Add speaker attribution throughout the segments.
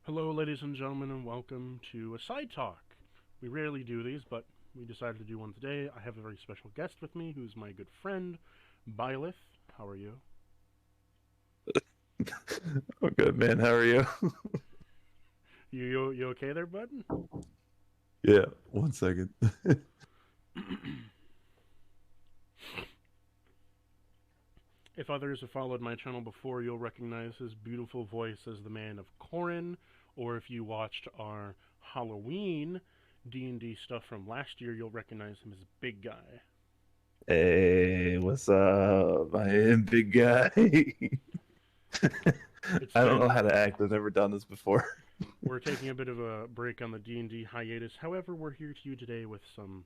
Speaker 1: Hello, ladies and gentlemen, and welcome to a side talk. We rarely do these, but we decided to do one today. I have a very special guest with me, who's my good friend, Byleth. How are you?
Speaker 2: Oh, good man. How are you?
Speaker 1: You okay there, bud?
Speaker 2: Yeah, 1 second.
Speaker 1: If others have followed my channel before, you'll recognize his beautiful voice as the Man of Corrin, or if you watched our Halloween D&D stuff from last year, you'll recognize him as Big Guy.
Speaker 2: Hey, what's up? I am big guy.
Speaker 1: It's
Speaker 2: I don't know
Speaker 1: been
Speaker 2: how to act. I've never done this before.
Speaker 1: We're taking a bit of a break on the D&D hiatus. However, we're here to you today with some,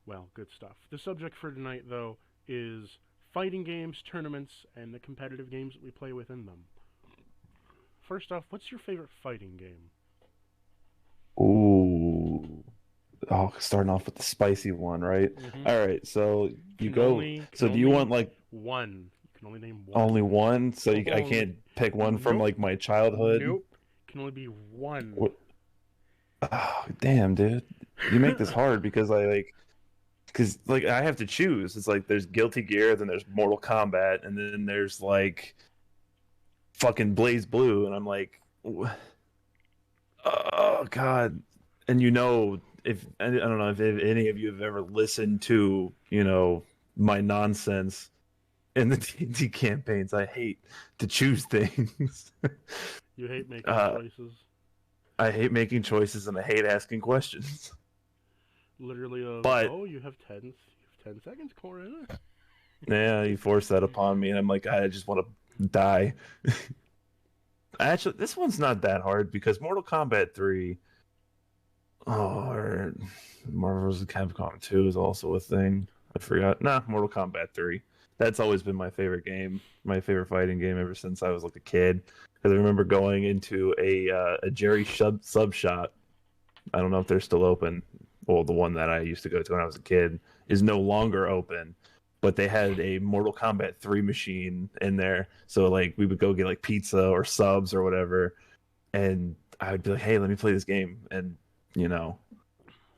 Speaker 1: well, good stuff. The subject for tonight, though, is fighting games, tournaments, and the competitive games that we play within them. First off, what's your favorite fighting game?
Speaker 2: Ooh. Oh, starting off with the spicy one, right?
Speaker 1: Mm-hmm.
Speaker 2: All right, so you
Speaker 1: Can
Speaker 2: go.
Speaker 1: only can
Speaker 2: So do you
Speaker 1: only
Speaker 2: want like
Speaker 1: one. You can only name one.
Speaker 2: only one? So I
Speaker 1: Only.
Speaker 2: can't pick one from
Speaker 1: Nope.
Speaker 2: like my childhood?
Speaker 1: Nope. Can only be one.
Speaker 2: What? Oh, damn, dude. You make this hard because I have to choose. It's like there's Guilty Gear, then there's Mortal Kombat, and then there's like fucking Blaze Blue, and I'm like, oh god. And if I don't know if any of you have ever listened to my nonsense in the D&D campaigns. I hate to choose things.
Speaker 1: You hate making
Speaker 2: uh,
Speaker 1: choices.
Speaker 2: I hate making choices and I hate asking questions.
Speaker 1: Literally,
Speaker 2: But
Speaker 1: oh, you have 10 seconds, Corin.
Speaker 2: yeah, you force that upon me, and I'm like, I just want to die. Actually, this one's not that hard because Mortal Kombat 3 or Marvel vs. Capcom 2 is also a thing. I forgot. Nah, Mortal Kombat 3. That's always been my favorite game, my favorite fighting game ever since I was like a kid. Because I remember going into a Jerry sub shop. I don't know if they're still open. Well, the one that I used to go to when I was a kid is no longer open, but they had a Mortal Kombat 3 machine in there. So like we would go get like pizza or subs or whatever, and I would be like, "Hey, let me play this game." And you know,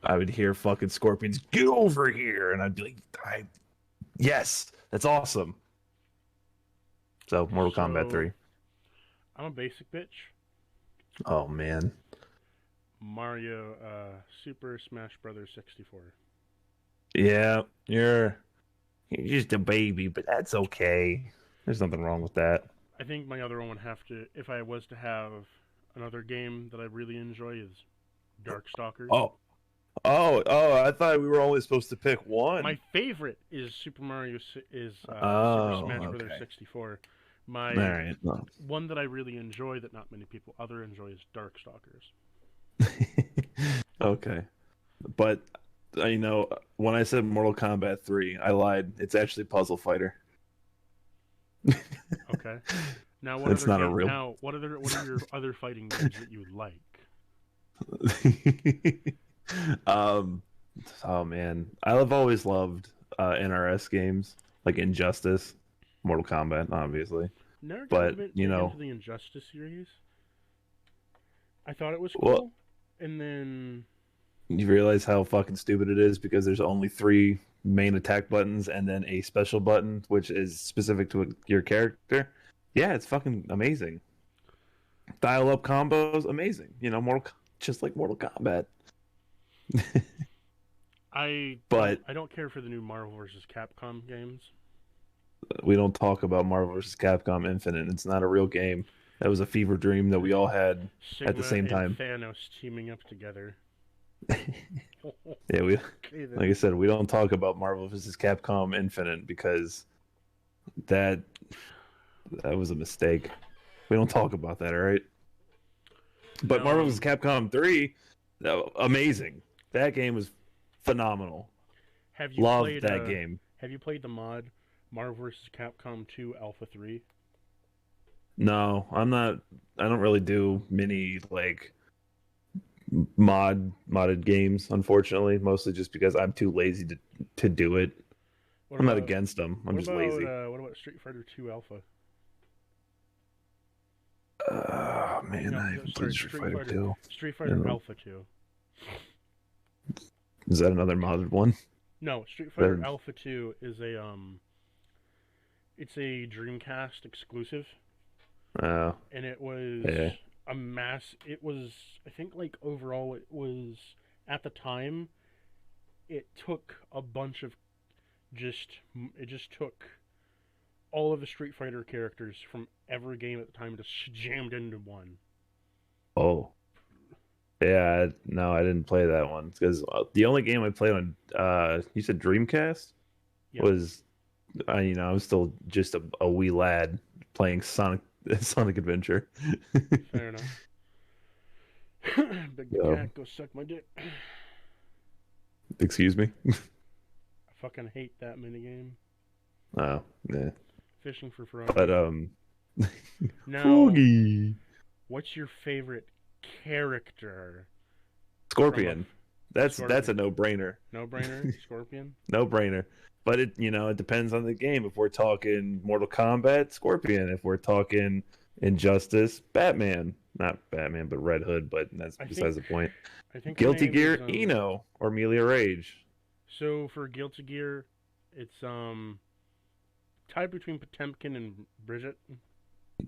Speaker 2: I would hear fucking Scorpions, "Get over here." And I'd be like, yes, that's awesome." So, Mortal Kombat
Speaker 1: So
Speaker 2: 3.
Speaker 1: I'm a basic bitch.
Speaker 2: Oh man.
Speaker 1: Mario, Super Smash Brothers 64.
Speaker 2: Yeah, you're just a baby, but that's okay. There's nothing wrong with that.
Speaker 1: I think my other one would have to, if I was to have another game that I really enjoy, is Darkstalkers.
Speaker 2: Oh, oh! I thought we were only supposed to pick
Speaker 1: My
Speaker 2: one.
Speaker 1: favorite is Super
Speaker 2: Oh,
Speaker 1: Smash Brothers
Speaker 2: okay.
Speaker 1: 64.
Speaker 2: All
Speaker 1: My
Speaker 2: right. Well.
Speaker 1: one that I really enjoy that not many people other enjoy is Darkstalkers.
Speaker 2: Okay, but when I said Mortal Kombat 3, I lied. It's actually Puzzle Fighter.
Speaker 1: Okay. Now,
Speaker 2: It's not a real.
Speaker 1: what are your other fighting games that you like?
Speaker 2: um, oh man, I've always loved NRS games like Injustice, Mortal Kombat, obviously.
Speaker 1: Never got
Speaker 2: But
Speaker 1: even taken into the Injustice series. I thought it was
Speaker 2: well,
Speaker 1: cool, and then
Speaker 2: you realize how fucking stupid it is because there's only three main attack buttons and then a special button which is specific to your character. Yeah, it's fucking amazing. Dial up combos, amazing. Just like Mortal Kombat.
Speaker 1: I don't
Speaker 2: But
Speaker 1: I don't care for the new Marvel vs. Capcom games.
Speaker 2: we don't talk about Marvel vs. Capcom Infinite. It's not a real game. That was a fever dream that we all had at the
Speaker 1: Sigma
Speaker 2: same
Speaker 1: and
Speaker 2: time.
Speaker 1: Thanos teaming up together.
Speaker 2: Yeah, we
Speaker 1: Okay
Speaker 2: like
Speaker 1: then.
Speaker 2: I said, we don't talk about Marvel vs. Capcom Infinite because that that was a mistake. We don't talk about that, all right? But
Speaker 1: Now,
Speaker 2: Marvel vs. Capcom 3, amazing. That game was phenomenal.
Speaker 1: have you
Speaker 2: Loved
Speaker 1: played
Speaker 2: that game.
Speaker 1: the mod Marvel vs. Capcom 2 Alpha 3?
Speaker 2: No, I'm not. I don't really do many like modded games, unfortunately. Mostly just because I'm too lazy to do it.
Speaker 1: What
Speaker 2: I'm not
Speaker 1: about
Speaker 2: against them. I'm just lazy.
Speaker 1: what about Street Fighter 2 Alpha?
Speaker 2: Man,
Speaker 1: No,
Speaker 2: I haven't played
Speaker 1: sorry,
Speaker 2: Street Fighter 2.
Speaker 1: Street
Speaker 2: You
Speaker 1: Fighter
Speaker 2: know,
Speaker 1: Alpha 2.
Speaker 2: is that another modded one?
Speaker 1: No, Street Fighter
Speaker 2: That,
Speaker 1: Alpha 2 is it's a Dreamcast exclusive,
Speaker 2: oh,
Speaker 1: and it was
Speaker 2: yeah.
Speaker 1: it was, I think, like, overall, it was, at the time, it took a bunch of it just took all of the Street Fighter characters from every game at the time, just jammed into one.
Speaker 2: Oh, yeah. No, I didn't play that one because the only game I played on, you said Dreamcast
Speaker 1: Yeah,
Speaker 2: was, I was still just a wee lad playing Sonic Sonic Adventure.
Speaker 1: fair enough. Big
Speaker 2: Yeah.
Speaker 1: cat, go suck my dick. I
Speaker 2: Excuse me.
Speaker 1: fucking hate that minigame.
Speaker 2: Oh, yeah.
Speaker 1: Fishing for
Speaker 2: But
Speaker 1: froggy. Now,
Speaker 2: Froggy.
Speaker 1: what's your favorite character?
Speaker 2: Scorpion. That's
Speaker 1: Scorpion.
Speaker 2: a no-brainer.
Speaker 1: No brainer? Scorpion?
Speaker 2: No-brainer. But it depends on the game. If we're talking Mortal Kombat, Scorpion. If we're talking Injustice, Batman. Not Batman, but Red Hood, but that's besides the point.
Speaker 1: I think her
Speaker 2: Guilty
Speaker 1: name
Speaker 2: Gear,
Speaker 1: is,
Speaker 2: Eno, or Amelia Rage.
Speaker 1: so for Guilty Gear, it's tied between Potemkin and Bridget.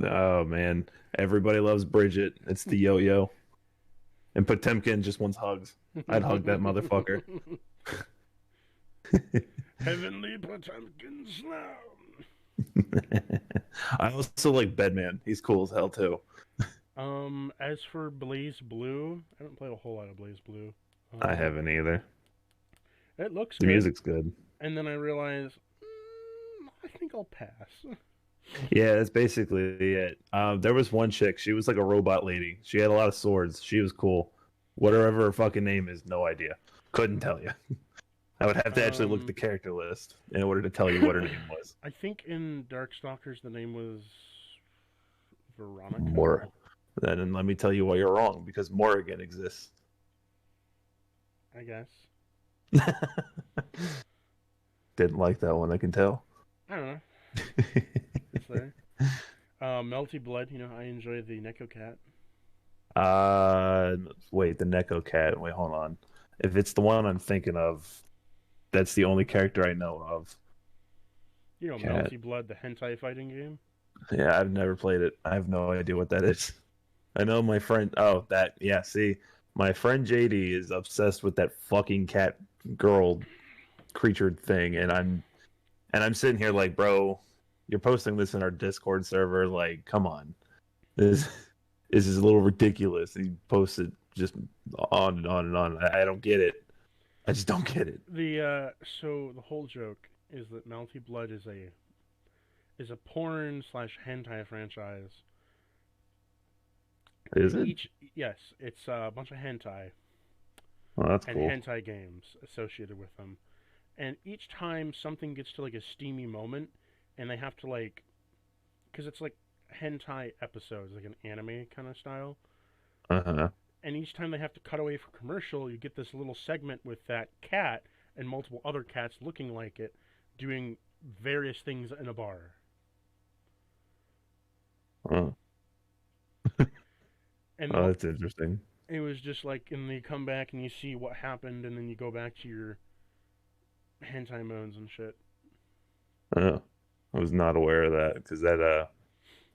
Speaker 2: Oh man, everybody loves Bridget. It's the yo-yo. And Potemkin just wants hugs. I'd hug that motherfucker.
Speaker 1: Heavenly Potemkin Slam.
Speaker 2: I also like Bedman. He's cool as hell too.
Speaker 1: As for Blaze Blue, I haven't played a whole lot of Blaze Blue.
Speaker 2: I haven't either.
Speaker 1: It looks
Speaker 2: The
Speaker 1: good,
Speaker 2: music's good.
Speaker 1: and then I realized, I think I'll pass.
Speaker 2: Yeah, that's basically it. There was one chick. She was like a robot lady. She had a lot of swords. She was cool. Whatever her fucking name is, no idea. Couldn't tell you. I would have to actually look at the character list in order to tell you what her name was.
Speaker 1: I think in Darkstalkers the name was Veronica.
Speaker 2: More. Then let me tell you why you're wrong, because Morrigan exists.
Speaker 1: I guess.
Speaker 2: Didn't like that one, I can tell.
Speaker 1: I don't know. It's there. Melty Blood, I enjoy the Neko Cat.
Speaker 2: Wait, the Neko Cat. Wait, hold on. If it's the one I'm thinking of, that's the only character I know of. Cat.
Speaker 1: Melty Blood, the hentai fighting game?
Speaker 2: Yeah, I've never played it. I have no idea what that is. I know my friend. Oh, that. Yeah, see, my friend JD is obsessed with that fucking cat girl creature thing, and I'm sitting here like, bro, you're posting this in our Discord server. Like, come on, this is a little ridiculous. He posted just on and on and on. I don't get it. I just don't get it.
Speaker 1: So the whole joke is that Melty Blood is a porn / hentai franchise.
Speaker 2: Is it?
Speaker 1: Yes, it's a bunch of hentai
Speaker 2: Oh, that's
Speaker 1: and
Speaker 2: cool.
Speaker 1: hentai games associated with them. And each time something gets to like a steamy moment, and they have to because it's like hentai episodes, like an anime kind of style.
Speaker 2: Uh-huh.
Speaker 1: And each time they have to cut away for commercial, you get this little segment with that cat and multiple other cats looking like it, doing various things in a bar.
Speaker 2: Oh.
Speaker 1: And
Speaker 2: Oh, that's interesting.
Speaker 1: it was just like, and you come back and you see what happened, and then you go back to your hentai modes and shit.
Speaker 2: Oh, I was not aware of that because that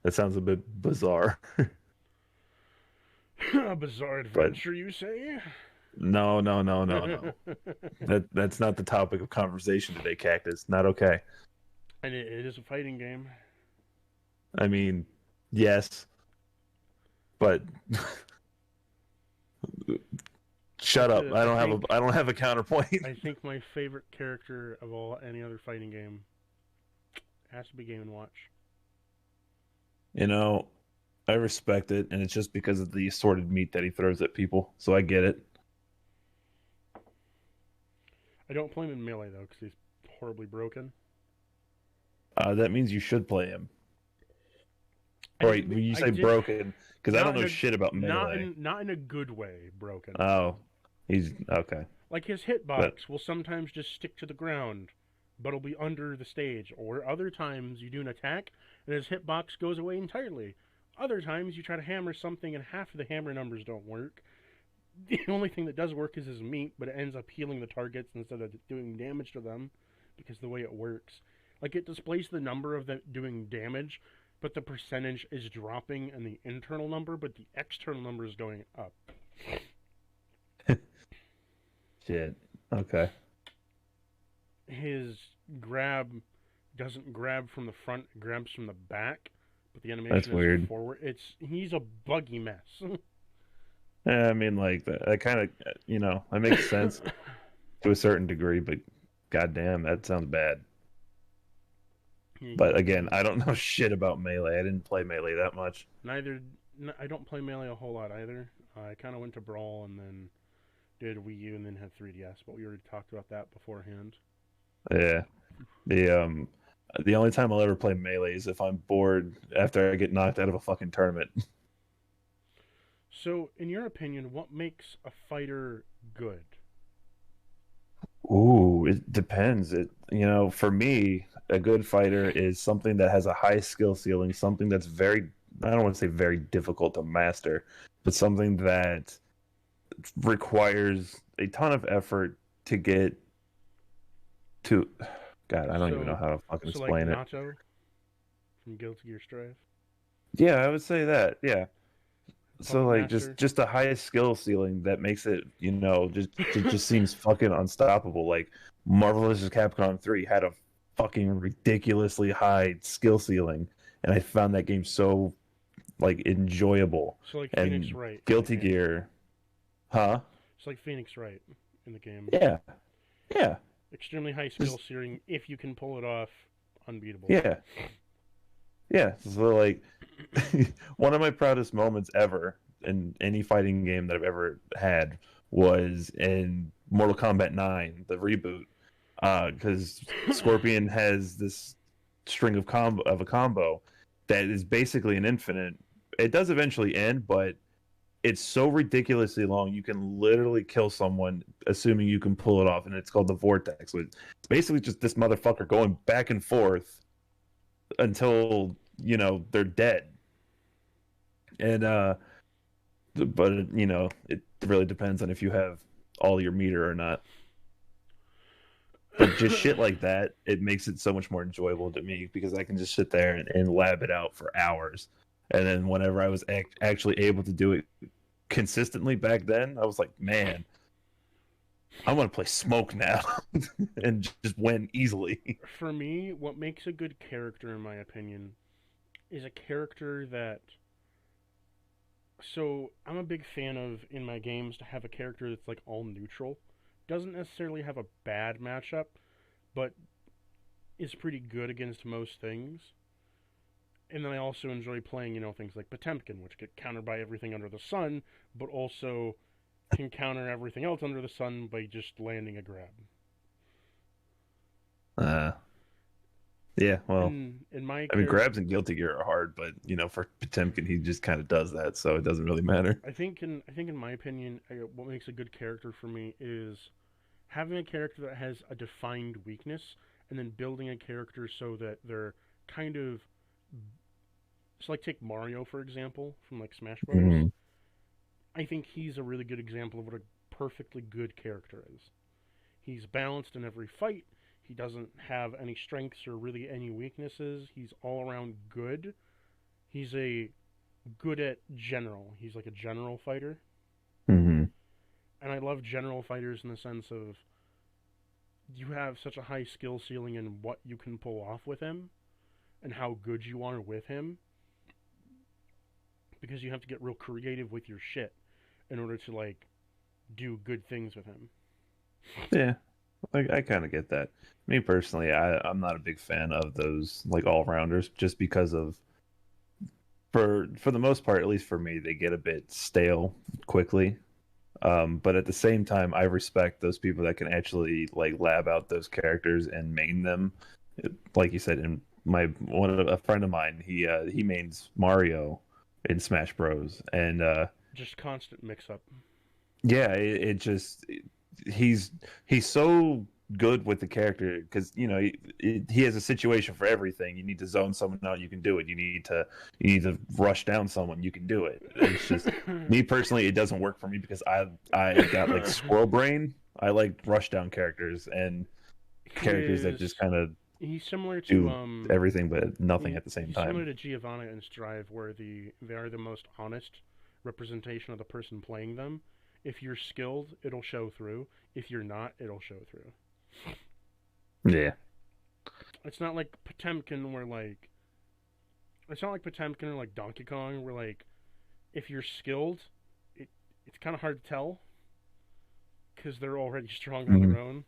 Speaker 2: sounds a bit bizarre.
Speaker 1: A bizarre adventure, you say?
Speaker 2: No. That's not the topic of conversation today, Cactus. Not okay.
Speaker 1: And it is a fighting game.
Speaker 2: I mean, yes, but shut up. I don't have a counterpoint.
Speaker 1: I think my favorite character of any other fighting game has to be Game & Watch.
Speaker 2: I respect it, and it's just because of the assorted meat that he throws at people, so I get it.
Speaker 1: I don't play him in Melee, though, because he's horribly broken.
Speaker 2: That means you should play him. Right, when you say broken, because I don't know shit about Melee.
Speaker 1: Not in a good way, broken.
Speaker 2: Oh, he's okay.
Speaker 1: Like his hitbox will sometimes just stick to the ground, but it'll be under the stage. Or other times you do an attack, and his hitbox goes away entirely. Other times you try to hammer something and half of the hammer numbers don't work. The only thing that does work is his meat, but it ends up healing the targets instead of doing damage to them because the way it works. Like it displays the number of them doing damage, but the percentage is dropping in the internal number, but the external number is going up.
Speaker 2: Shit. Okay.
Speaker 1: His grab doesn't grab from the front, it grabs from the back, but the
Speaker 2: That's
Speaker 1: animation is
Speaker 2: weird.
Speaker 1: forward. He's a buggy mess.
Speaker 2: Yeah, I mean, like that kind of, that makes sense to a certain degree, but goddamn, that sounds bad. But again, I don't know shit about Melee. I didn't play Melee that much.
Speaker 1: Neither. I don't play Melee a whole lot either. I kind of went to Brawl and then did Wii U and then had 3DS, but we already talked about that beforehand.
Speaker 2: Yeah. The only time I'll ever play Melee is if I'm bored after I get knocked out of a fucking tournament.
Speaker 1: So, in your opinion, what makes a fighter good?
Speaker 2: Ooh, it depends. For me, a good fighter is something that has a high skill ceiling, something that's very, I don't want to say very difficult to master, but something that requires a ton of effort to get to. God, I don't even know how to fucking
Speaker 1: So, like
Speaker 2: explain it.
Speaker 1: Nato from Guilty Gear Strive?
Speaker 2: Yeah, I would say that. Yeah. So
Speaker 1: Puppet
Speaker 2: like
Speaker 1: Master?
Speaker 2: just the highest skill ceiling that makes it, just it just seems fucking unstoppable. Like Marvel vs. Capcom 3 had a fucking ridiculously high skill ceiling, and I found that game so like enjoyable.
Speaker 1: So, like Phoenix
Speaker 2: And
Speaker 1: Wright.
Speaker 2: Guilty Gear, huh?
Speaker 1: It's like Phoenix Wright in the game.
Speaker 2: Yeah, yeah,
Speaker 1: Extremely high skill ceiling. If you can pull it off, unbeatable.
Speaker 2: yeah, yeah. So like, one of my proudest moments ever in any fighting game that I've ever had was in Mortal Kombat 9, the reboot, because Scorpion has this string of a combo that is basically an infinite. It does eventually end, but it's so ridiculously long you can literally kill someone assuming you can pull it off, and it's called the Vortex. It's basically just this motherfucker going back and forth until they're dead. And but it really depends on if you have all your meter or not. But just shit like that, it makes it so much more enjoyable to me because I can just sit there and lab it out for hours. And then whenever I was actually able to do it consistently back then, I was like, man, I want to play Smoke now and just win easily.
Speaker 1: For me, what makes a good character, in my opinion, is a character that. So, I'm a big fan of, in my games, to have a character that's like all neutral. Doesn't necessarily have a bad matchup, but is pretty good against most things. And then I also enjoy playing, things like Potemkin, which get countered by everything under the sun, but also can counter everything else under the sun by just landing a grab.
Speaker 2: Uh, yeah, well,
Speaker 1: In my
Speaker 2: I mean, grabs and Guilty Gear are hard, but for Potemkin, he just kind of does that, so it doesn't really matter.
Speaker 1: I think in my opinion, what makes a good character for me is having a character that has a defined weakness, and then building a character so that they're kind of. So, like, take Mario for example from like Smash Bros.
Speaker 2: Mm-hmm.
Speaker 1: I think he's a really good example of what a perfectly good character is. He's balanced in every fight. He doesn't have any strengths or really any weaknesses. He's all around good. He's a good at general. He's like a general fighter.
Speaker 2: Mm-hmm.
Speaker 1: And I love general fighters in the sense of you have such a high skill ceiling in what you can pull off with him and how good you are with him because you have to get real creative with your shit in order to like do good things with him.
Speaker 2: Yeah, I kind of get that. Me personally, I'm not a big fan of those like all rounders, just because of for the most part, at least for me, they get a bit stale quickly. But at the same time, I respect those people that can actually like lab out those characters and main them. Like you said, in a friend of mine, he mains Mario in Smash Bros. And
Speaker 1: Just constant mix up.
Speaker 2: yeah, it just he's so good with the character because he has a situation for everything. You need to zone someone out, you can do it. You need to rush down someone, you can do it. It's just me personally, it doesn't work for me because I got like squirrel brain. I like rush down characters and
Speaker 1: he
Speaker 2: characters that
Speaker 1: is
Speaker 2: just kind of
Speaker 1: he's similar to
Speaker 2: do everything but nothing at the same
Speaker 1: he's
Speaker 2: time.
Speaker 1: similar to Giovanna and Strive, where they are the most honest representation of the person playing them. If you're skilled, it'll show through. If you're not, it'll show through.
Speaker 2: Yeah.
Speaker 1: It's not like Potemkin, where like it's not like Potemkin or like Donkey Kong, where like if you're skilled, it's kind of hard to tell because they're already strong on
Speaker 2: Hmm.
Speaker 1: their own,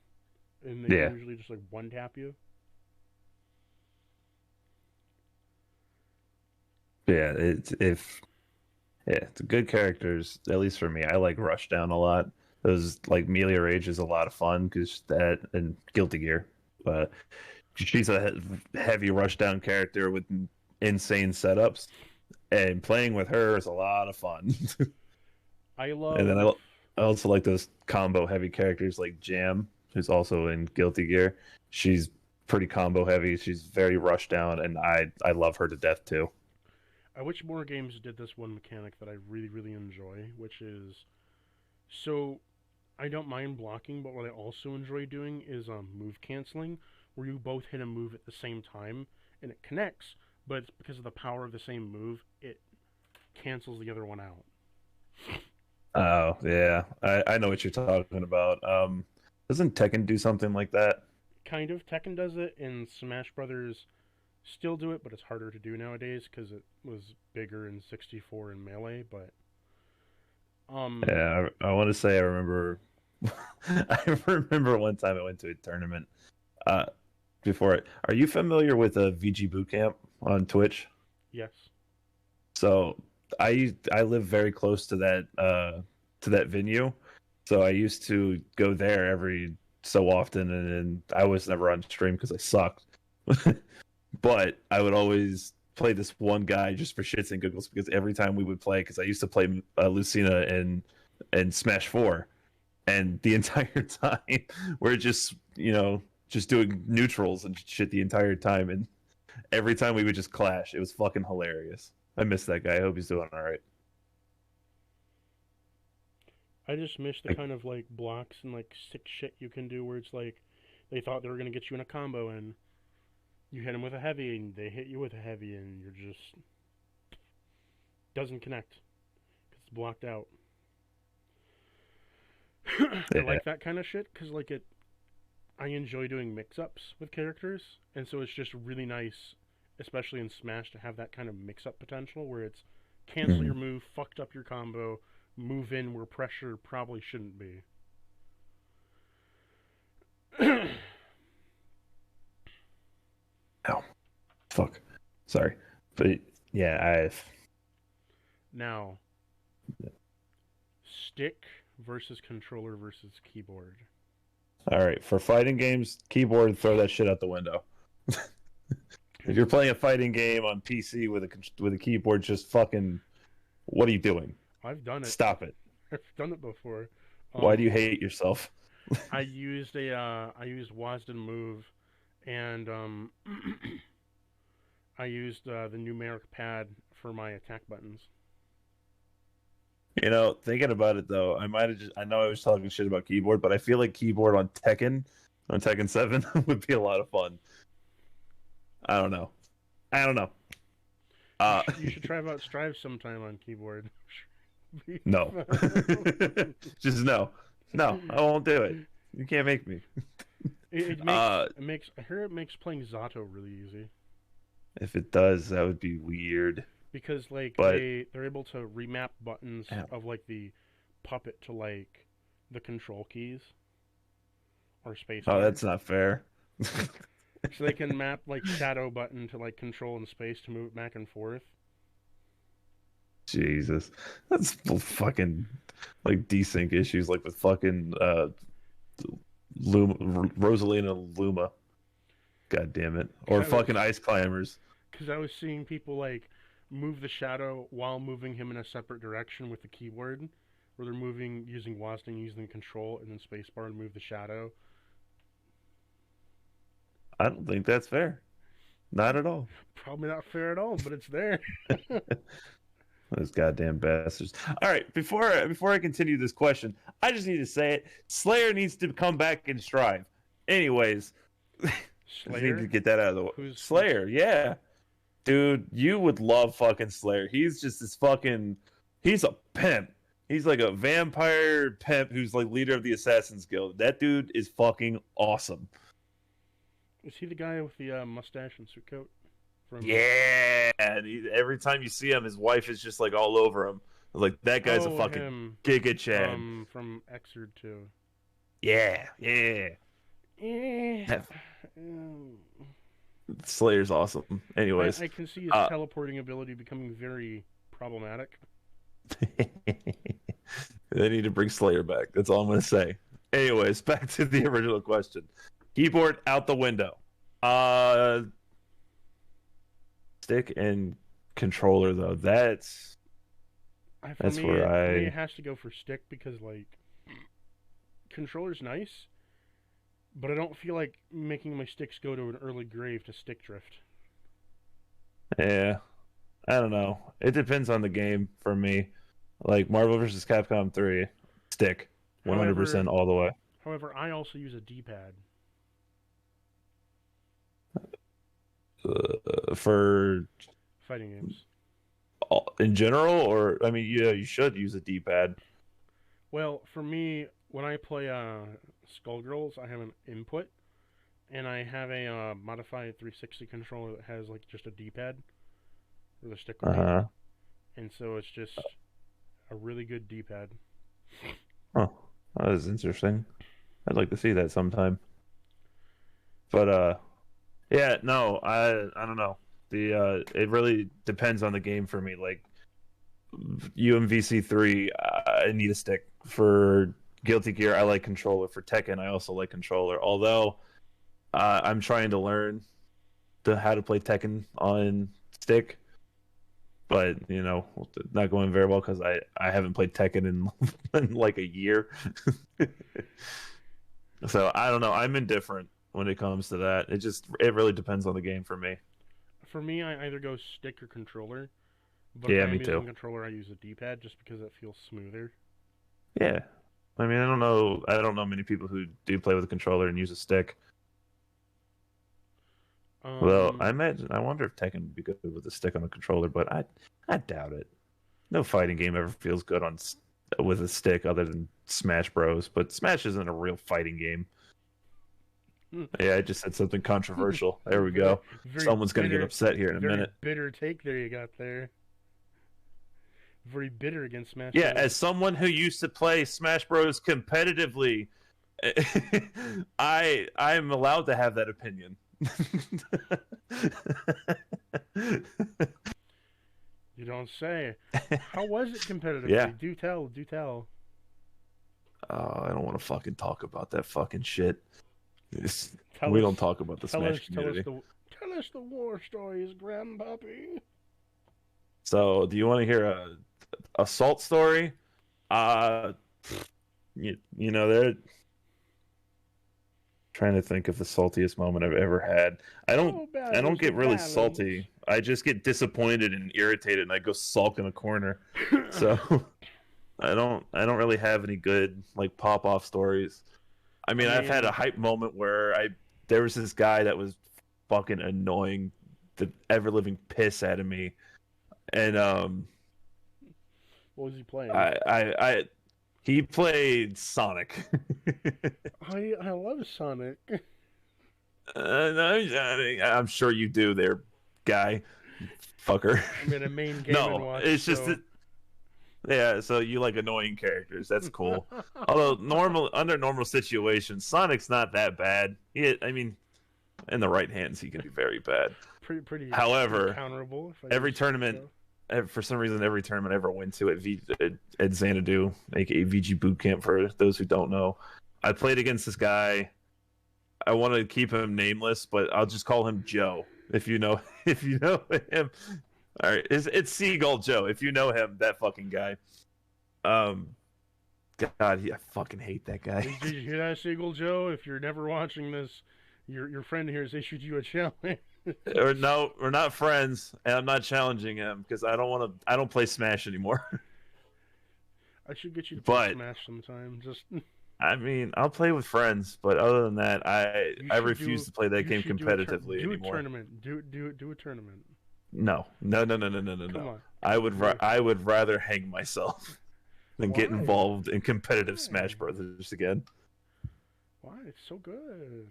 Speaker 1: and they
Speaker 2: Yeah.
Speaker 1: can usually just like one tap you.
Speaker 2: Yeah. It's good characters. At least for me, I like Rushdown a lot. Those like Melia Rage is a lot of fun because that and Guilty Gear, but she's a heavy Rushdown character with insane setups, and playing with her is a lot of fun.
Speaker 1: I
Speaker 2: And then
Speaker 1: love
Speaker 2: I also like those combo heavy characters like Jam, who's also in Guilty Gear. She's pretty combo heavy. She's very Rushdown, and I love her to death too.
Speaker 1: I wish more games did this one mechanic that I really really enjoy, which is so I don't mind blocking, but what I also enjoy doing is move canceling, where you both hit a move at the same time and it connects, but it's because of the power of the same move, it cancels the other one out.
Speaker 2: Oh yeah, I know what you're talking about. Doesn't Tekken do something like that?
Speaker 1: Kind of. Tekken does it, and Smash Brothers still do it, but it's harder to do nowadays because it was bigger in 64 and Melee. But um,
Speaker 2: Yeah, I want to say I remember. I remember one time I went to a tournament. Uh, before it, are you familiar with a VG Bootcamp on Twitch?
Speaker 1: yes.
Speaker 2: So I live very close to that venue. So I used to go there every so often, and I was never on stream because I sucked. But I would always play this one guy just for shits and giggles because every time we would play, because I used to play Lucina in Smash Four, and the entire time we're just just doing neutrals and shit the entire time, and every time we would just clash. It was fucking hilarious. I miss that guy. I hope he's doing all right.
Speaker 1: I just miss the
Speaker 2: Like,
Speaker 1: kind of like blocks and like sick shit you can do where it's like they thought they were gonna get you in a combo and you hit them with a heavy and they hit you with a heavy and you're just doesn't connect because it's blocked out. I
Speaker 2: yeah.
Speaker 1: like that kind of shit because like it I enjoy doing mix-ups with characters, and so it's just really nice, especially in Smash, to have that kind of mix-up potential where it's cancel
Speaker 2: Mhm.
Speaker 1: your move, fucked up your combo, move in where pressure probably shouldn't be.
Speaker 2: Oh, fuck. Sorry, but yeah, I've.
Speaker 1: Now, stick versus controller versus keyboard.
Speaker 2: All right, for fighting games, keyboard, throw that shit out the window. If you're playing a fighting game on PC with a keyboard, just fucking, what are you doing?
Speaker 1: I've done it.
Speaker 2: Stop it.
Speaker 1: I've done it before.
Speaker 2: Why do you
Speaker 1: Um,
Speaker 2: hate yourself?
Speaker 1: I used Wasden Move, and I used the numeric pad for my attack buttons.
Speaker 2: Thinking about it though, I might have just. I know I was talking shit about keyboard, but I feel like keyboard on Tekken 7, would be a lot of fun. I don't know. I don't know. Uh,
Speaker 1: You should try out Strive sometime on keyboard.
Speaker 2: no. Just no. No, I won't do it. You can't make me. Uh,
Speaker 1: it makes I hear it makes playing Zato really easy
Speaker 2: if it does, that would be weird.
Speaker 1: because like
Speaker 2: But
Speaker 1: they're able to remap buttons
Speaker 2: yeah.
Speaker 1: of like the puppet to like the control keys or
Speaker 2: Oh,
Speaker 1: spacebar.
Speaker 2: that's not fair.
Speaker 1: So they can map like shadow button to like control and space to move it back and forth.
Speaker 2: Jesus, that's fucking like desync issues, like with fucking Luma, Rosalina Luma. God damn it,
Speaker 1: Cause
Speaker 2: or
Speaker 1: I was
Speaker 2: fucking Ice Climbers.
Speaker 1: because I was seeing people like move the shadow while moving him in a separate direction with the keyboard, where they're moving using WASD and using the control and then spacebar to move the shadow.
Speaker 2: I don't think that's fair. Not at all.
Speaker 1: Probably not fair at all, but it's there.
Speaker 2: Those goddamn bastards. All right, before I continue this question, I just need to say it. Slayer needs to come back and strive. Anyways, just need to
Speaker 1: Slayer?
Speaker 2: get that out of the way.
Speaker 1: Who's
Speaker 2: Slayer, yeah. Dude, you would love fucking Slayer. He's just this fucking he's a pimp. He's like a vampire pimp who's like leader of the Assassin's Guild. That dude is fucking awesome.
Speaker 1: is he the guy with the mustache and suit coat? From
Speaker 2: Yeah, and every time you see him, his wife is just like all over him. Like that guy's a fucking
Speaker 1: him
Speaker 2: Giga Chad.
Speaker 1: from Xrd 2.
Speaker 2: Yeah, yeah.
Speaker 1: Eh,
Speaker 2: Slayer's awesome. Anyways,
Speaker 1: I can see his teleporting ability becoming very problematic.
Speaker 2: they need to bring Slayer back. That's all I'm gonna say. Anyways, back to the original question. Keyboard out the window. Stick and controller though. That's
Speaker 1: For me,
Speaker 2: where
Speaker 1: it has to go for stick because like controller's nice, but I don't feel like making my sticks go to an early grave to stick drift.
Speaker 2: Yeah. I don't know. It depends on the game for me. Like Marvel vs. Capcom 3, stick 100% all the way.
Speaker 1: However, I also use a D-pad.
Speaker 2: For
Speaker 1: Fighting games.
Speaker 2: in general, or I mean, yeah, you should use a D-pad.
Speaker 1: Well, for me, when I play Skullgirls, I have an input, and I have a modified 360 controller that has like just a D-pad with a stick. And so it's just a really good D-pad.
Speaker 2: Oh, that is interesting. I'd like to see that sometime. But yeah, no, I don't know. It really depends on the game for me. Like UMVC3, I need a stick. For Guilty Gear, I like controller. For Tekken, I also like controller. Although I'm trying to learn how to play Tekken on stick, but you know, not going very well because I haven't played Tekken in like a year. So I don't know. I'm indifferent when it comes to that. It really depends on the game for me.
Speaker 1: For me, I either go stick or controller. But
Speaker 2: Yeah,
Speaker 1: if I'm
Speaker 2: me
Speaker 1: using
Speaker 2: too.
Speaker 1: controller, I use a D-pad just because it feels smoother.
Speaker 2: Yeah. I mean, I don't know many people who do play with a controller and use a stick. Well, I wonder if Tekken would be good with a stick on a controller, but I doubt it. No fighting game ever feels good with a stick other than Smash Bros. But Smash isn't a real fighting game. Yeah, I just said something controversial. There we go. Someone's going to get upset here in a minute.
Speaker 1: Bitter take there you got there. Very bitter against Smash
Speaker 2: Yeah,
Speaker 1: Bros.
Speaker 2: as someone who used to play Smash Bros. Competitively, I'm allowed to have that opinion.
Speaker 1: You don't say. How was it competitively?
Speaker 2: Yeah.
Speaker 1: Do tell, do tell.
Speaker 2: Oh, I don't want to fucking talk about that fucking shit.
Speaker 1: Tell
Speaker 2: we
Speaker 1: us-
Speaker 2: don't talk about the Smash community.
Speaker 1: Tell us the war stories, Grandpappy.
Speaker 2: So, do you want to hear a assault story? You know, they're trying to think of the saltiest moment I've ever had. I don't get really salty. I just get disappointed and irritated, and I go sulk in a corner. So I don't really have any good like pop off stories. I mean, I've had a hype moment where there was this guy that was fucking annoying the ever living piss out of me, and
Speaker 1: what was he playing?
Speaker 2: He played Sonic.
Speaker 1: I love Sonic.
Speaker 2: I'm sure you do, there, guy, fucker.
Speaker 1: I mean, a main game.
Speaker 2: No, it's just that. Yeah, so you like annoying characters. That's cool. Although under normal situations, Sonic's not that bad. I mean, in the right hands, he can be very bad.
Speaker 1: Pretty.
Speaker 2: However,
Speaker 1: counterable.
Speaker 2: Every tournament I ever went to at Xanadu, aka VG Boot Camp, for those who don't know, I played against this guy. I want to keep him nameless, but I'll just call him Joe. If you know him. All right, it's Seagull Joe. If you know him, that fucking guy. God, I fucking hate that guy.
Speaker 1: Did you hear that, Seagull Joe? If you're never watching this, Your friend here has issued you a challenge.
Speaker 2: Or no, we're not friends, and I'm not challenging him because I don't want to. I don't play Smash anymore.
Speaker 1: I should get you to play
Speaker 2: But
Speaker 1: Smash sometime. Just
Speaker 2: I mean, I'll play with friends, but other than that, I
Speaker 1: should
Speaker 2: refuse
Speaker 1: do
Speaker 2: to play that
Speaker 1: you
Speaker 2: game
Speaker 1: should
Speaker 2: competitively
Speaker 1: do a
Speaker 2: anymore.
Speaker 1: tournament. Do a tournament.
Speaker 2: No, no, no, no, no, no, no,
Speaker 1: Come
Speaker 2: no.
Speaker 1: on.
Speaker 2: I would rather hang myself than get
Speaker 1: Why?
Speaker 2: involved in competitive
Speaker 1: Why?
Speaker 2: Smash Brothers again.
Speaker 1: Why? It's so good.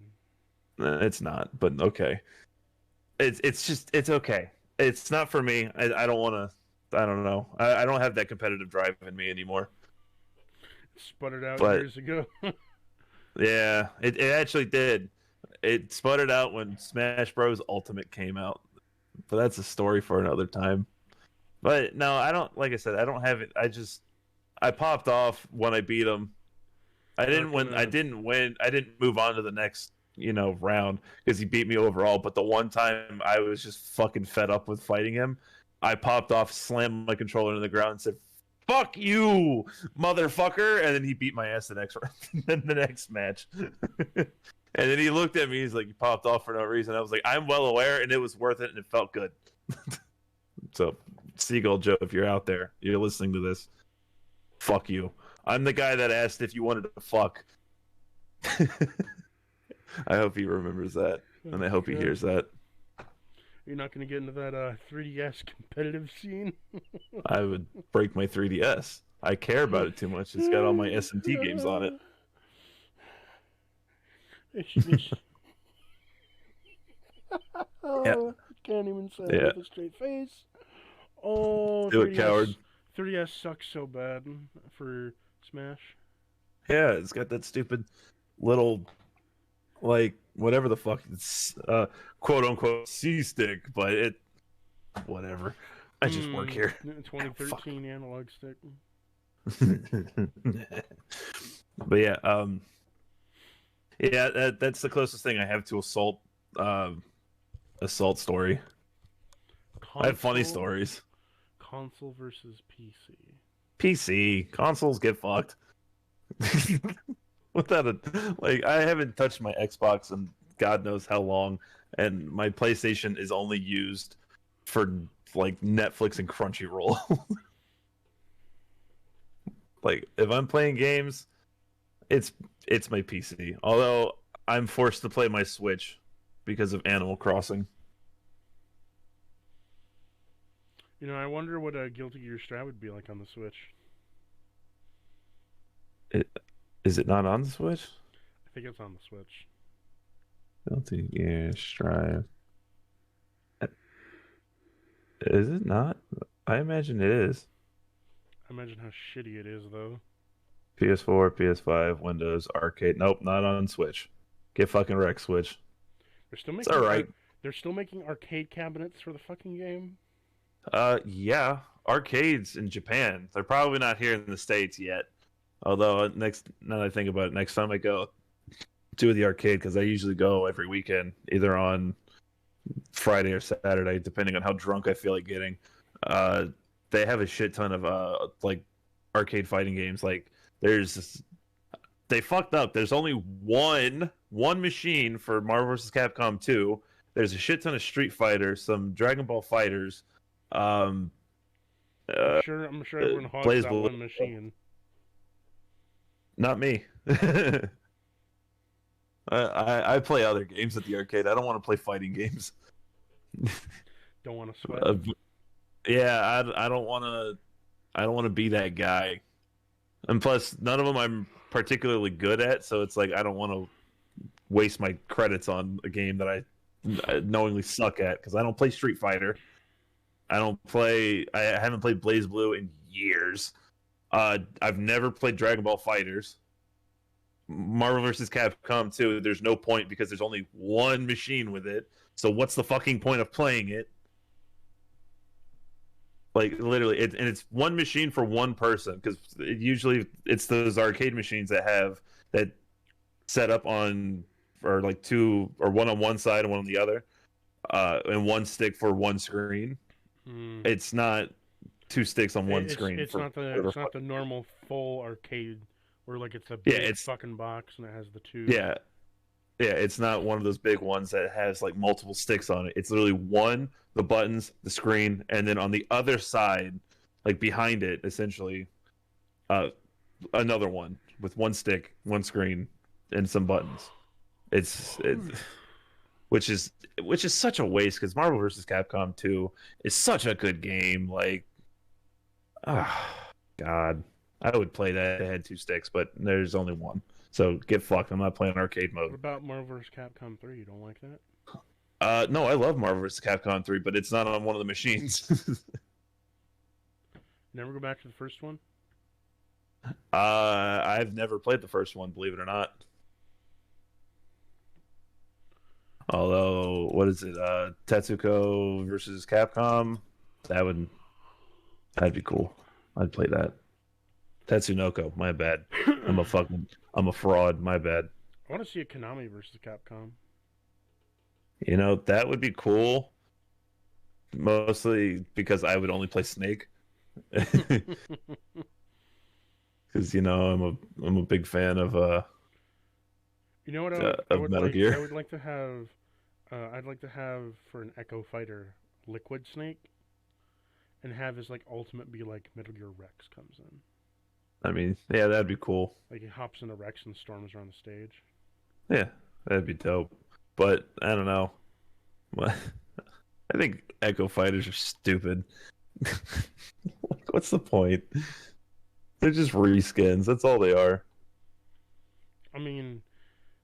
Speaker 2: It's not, but okay. It's just it's okay. It's not for me. I don't want to. I don't know. I don't have that competitive drive in me anymore.
Speaker 1: Sputtered out
Speaker 2: But
Speaker 1: years ago.
Speaker 2: yeah, it actually did. It sputtered out when Smash Bros. Ultimate came out. But that's a story for another time. But no, I don't. Like I said, I don't have it. I popped off when I beat him. I didn't win. I didn't win. I didn't move on to the next, round because he beat me overall. But the one time I was just fucking fed up with fighting him, I popped off, slammed my controller into the ground, and said, "Fuck you, motherfucker!" And then he beat my ass the next the next match. And then he looked at me. He's like, "You popped off for no reason." I was like, "I'm well aware, and it was worth it, and it felt good." So, Seagull Joe, if you're out there, you're listening to this, fuck you. I'm the guy that asked if you wanted to fuck. I hope he remembers that, and I hope he hears that.
Speaker 1: You're not going to get into that 3DS competitive scene?
Speaker 2: I would break my 3DS. I care about it too much. It's got all my SMT games on it.
Speaker 1: Oh, can't even say it with a straight face. Oh,
Speaker 2: do it, coward.
Speaker 1: 3DS sucks so bad for Smash.
Speaker 2: Yeah, it's got that stupid little, like, whatever the fuck, it's quote unquote C stick, but it, whatever. I just work here.
Speaker 1: 2013 analog stick.
Speaker 2: But yeah, that's the closest thing I have to assault story. I have funny stories.
Speaker 1: Console versus PC.
Speaker 2: PC consoles get fucked. Without a I haven't touched my Xbox in God knows how long, and my PlayStation is only used for like Netflix and Crunchyroll. Like if I'm playing games, it's my PC. Although I'm forced to play my Switch because of Animal Crossing.
Speaker 1: I wonder what a Guilty Gear Strive would be like on the Switch.
Speaker 2: Is it not on the Switch?
Speaker 1: I think it's on the Switch.
Speaker 2: Guilty Gear Strive. Is it not? I imagine it is.
Speaker 1: I imagine how shitty it is, though.
Speaker 2: PS4, PS5, Windows, Arcade. Nope, not on Switch. Get fucking wrecked, Switch.
Speaker 1: They're still
Speaker 2: it's
Speaker 1: making.
Speaker 2: alright.
Speaker 1: They're still making arcade cabinets for the fucking game.
Speaker 2: Yeah, arcades in Japan. They're probably not here in the States yet. Although now that I think about it, next time I go to the arcade, because I usually go every weekend, either on Friday or Saturday, depending on how drunk I feel like getting. They have a shit ton of like arcade fighting games. Like they fucked up. There's only one machine for Marvel vs. Capcom 2. There's a shit ton of Street Fighter, some Dragon Ball Fighters.
Speaker 1: I'm sure everyone hogs that one machine.
Speaker 2: Not me. I play other games at the arcade. I don't want to play fighting games.
Speaker 1: Don't want to sweat.
Speaker 2: Yeah, I don't want to. I don't want to be that guy. And plus, none of them I'm particularly good at, so it's like I don't want to waste my credits on a game that I knowingly suck at, because I don't play Street Fighter. I haven't played Blaze Blue in years. I've never played Dragon Ball Fighters. Marvel vs. Capcom 2, there's no point because there's only one machine with it. So what's the fucking point of playing it? Like, literally, it's one machine for one person, because usually it's those arcade machines that set up on, or like two, or one on one side and one on the other, and one stick for one screen. It's not two sticks on one screen.
Speaker 1: It's not the normal full arcade where like it's a big fucking box and it has the two.
Speaker 2: Yeah, Yeah, it's not one of those big ones that has like multiple sticks on it. It's literally one, the buttons, the screen, and then on the other side, like behind it, essentially, uh, another one with one stick, one screen, and some buttons. It's which is such a waste because Marvel vs. Capcom 2 is such a good game. Like, ah, God, I would play that if it had two sticks, but there's only one. So get fucked. I'm not playing arcade
Speaker 1: What
Speaker 2: mode.
Speaker 1: about Marvel vs. Capcom 3? You don't like that?
Speaker 2: No, I love Marvel vs. Capcom 3, but it's not on one of the machines.
Speaker 1: Never go back to the first one?
Speaker 2: I've never played the first one, believe it or not. Although, what is it? Tetsuko versus Capcom. That would that'd be cool. I'd play that. Tetsunoko, my bad. I'm a fraud, my bad.
Speaker 1: I want to see a Konami versus Capcom.
Speaker 2: You know, that would be cool. Mostly because I would only play Snake. Because I'm a big fan of
Speaker 1: You know what
Speaker 2: of Metal Gear.
Speaker 1: I would like to have I'd like to have for an Echo Fighter Liquid Snake and have his like ultimate be like Metal Gear Rex comes in.
Speaker 2: I mean, yeah, that'd be cool.
Speaker 1: Like he hops into Rex and storms around the stage.
Speaker 2: Yeah, that'd be dope. But I don't know. I think Echo Fighters are stupid. What's the point? They're just reskins. That's all they are.
Speaker 1: I mean,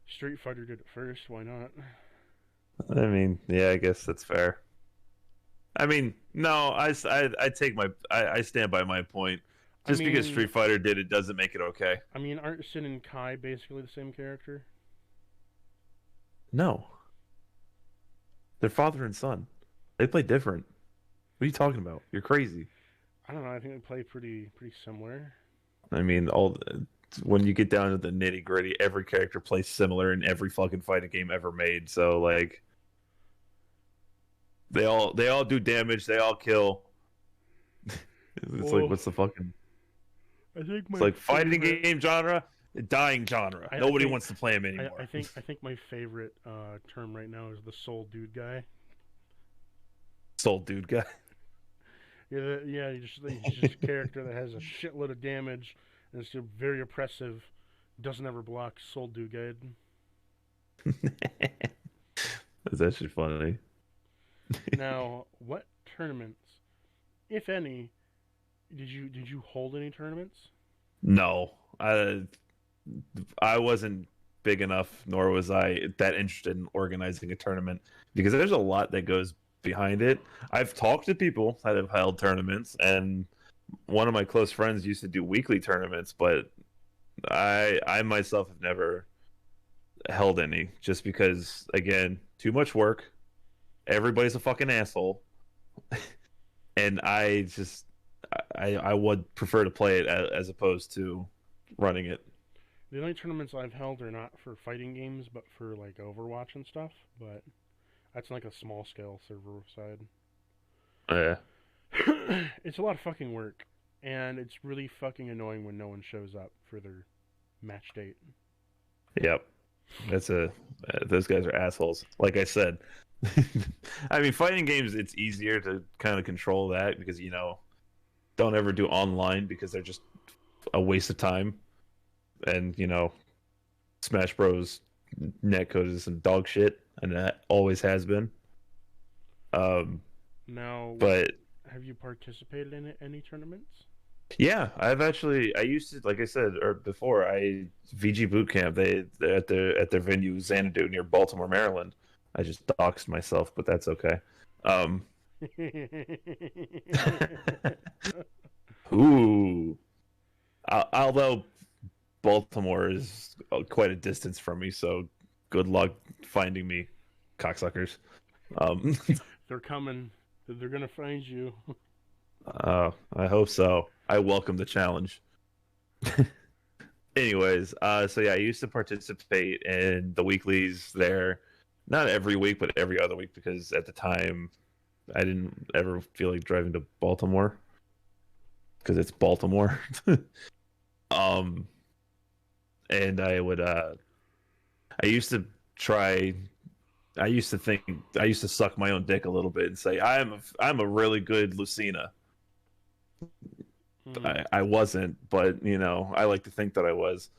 Speaker 1: Street Fighter did it first. Why not?
Speaker 2: I mean, yeah, I guess that's fair. I mean, no, I take I stand by my point. Just because Street Fighter did it doesn't make it okay.
Speaker 1: I mean, aren't Sin and Kai basically the same character?
Speaker 2: No. They're father and son. They play different. What are you talking about? You're crazy.
Speaker 1: I don't know. I think they play pretty similar.
Speaker 2: I mean, when you get down to the nitty gritty, every character plays similar in every fucking fighting game ever made. So like, they all do damage. They all kill. It's like, what's the fucking?
Speaker 1: I think
Speaker 2: it's like fighting game genre, dying genre. Nobody wants to play them anymore.
Speaker 1: I think my favorite term right now is the soul dude guy.
Speaker 2: Soul dude guy.
Speaker 1: Yeah, he's just a character that has a shitload of damage and is very oppressive. Doesn't ever block. Soul dude guy.
Speaker 2: That's actually funny.
Speaker 1: Now, what tournaments, if any, did you hold any tournaments?
Speaker 2: No, I wasn't big enough, nor was I that interested in organizing a tournament because there's a lot that goes behind it. I've talked to people that have held tournaments, and one of my close friends used to do weekly tournaments, but I myself have never held any just because, again, too much work. Everybody's a fucking asshole. And I would prefer to play it as opposed to running it.
Speaker 1: The only tournaments I've held are not for fighting games, but for like Overwatch and stuff. But that's like a small scale server side.
Speaker 2: Yeah.
Speaker 1: It's a lot of fucking work, and it's really fucking annoying when no one shows up for their match date.
Speaker 2: Yep. Those guys are assholes. Like I said. I mean, fighting games, it's easier to kind of control that because, don't ever do online because they're just a waste of time. And, Smash Bros. Netcode is some dog shit, and that always has been.
Speaker 1: Now,
Speaker 2: but
Speaker 1: have you participated in any tournaments?
Speaker 2: Yeah, I used to, like I said or before, VG Boot Camp, they're at their venue Xanadu near Baltimore, Maryland. I just doxed myself, but that's okay. Ooh. Although Baltimore is quite a distance from me, so good luck finding me, cocksuckers.
Speaker 1: They're coming. They're gonna find you.
Speaker 2: I hope so. I welcome the challenge. Anyways, so yeah, I used to participate in the weeklies there. Not every week, but every other week, because at the time, I didn't ever feel like driving to Baltimore because it's Baltimore. And I used to try. I used to suck my own dick a little bit and say I'm a really good Lucina. I wasn't, but I like to think that I was.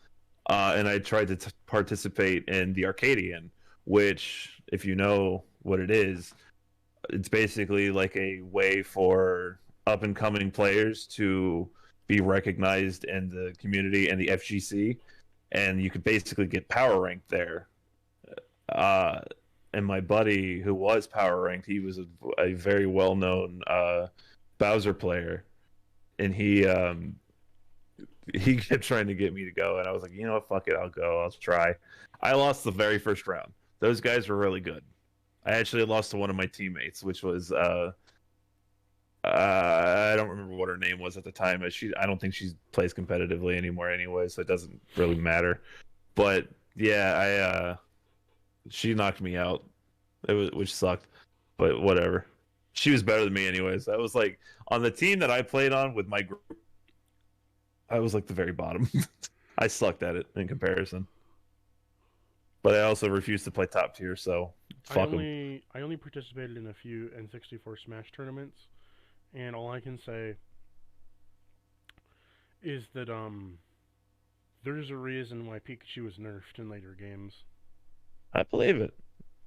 Speaker 2: And I tried to participate in the Arcadian, which, if you know what it is, it's basically like a way for up and coming players to be recognized in the community and the FGC, and you could basically get power ranked there. Uh, and my buddy, who was power ranked, he was a very well known Bowser player, and he kept trying to get me to go, and I was like, you know what, fuck it, I'll go, I'll try. I lost the very first round. Those guys were really good. I actually lost to one of my teammates, which was I don't remember what her name was at the time. I don't think she plays competitively anymore anyway, so it doesn't really matter. But yeah, she knocked me out, which sucked, but whatever. She was better than me anyways. I was like on the team that I played on with my group. I was like the very bottom. I sucked at it in comparison. But I also refused to play top tier, so fuck them.
Speaker 1: I only participated in a few N64 Smash tournaments, and all I can say is that there's a reason why Pikachu was nerfed in later games.
Speaker 2: I believe it.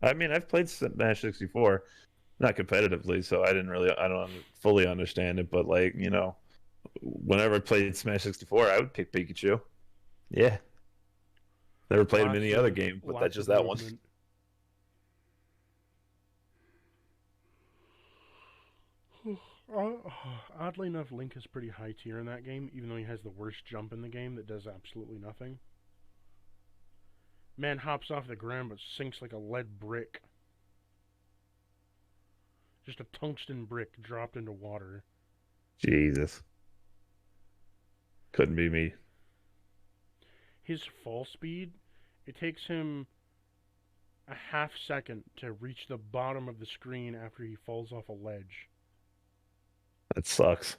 Speaker 2: I mean, I've played Smash 64, not competitively, so I don't fully understand it, but like, whenever I played Smash 64, I would pick Pikachu. Yeah. Never played him in any other game, but that's just that one.
Speaker 1: Oddly enough, Link is pretty high tier in that game, even though he has the worst jump in the game that does absolutely nothing. Man hops off the ground but sinks like a lead brick. Just a tungsten brick dropped into water.
Speaker 2: Jesus. Couldn't be me.
Speaker 1: His fall speed, it takes him a half second to reach the bottom of the screen after he falls off a ledge.
Speaker 2: That sucks.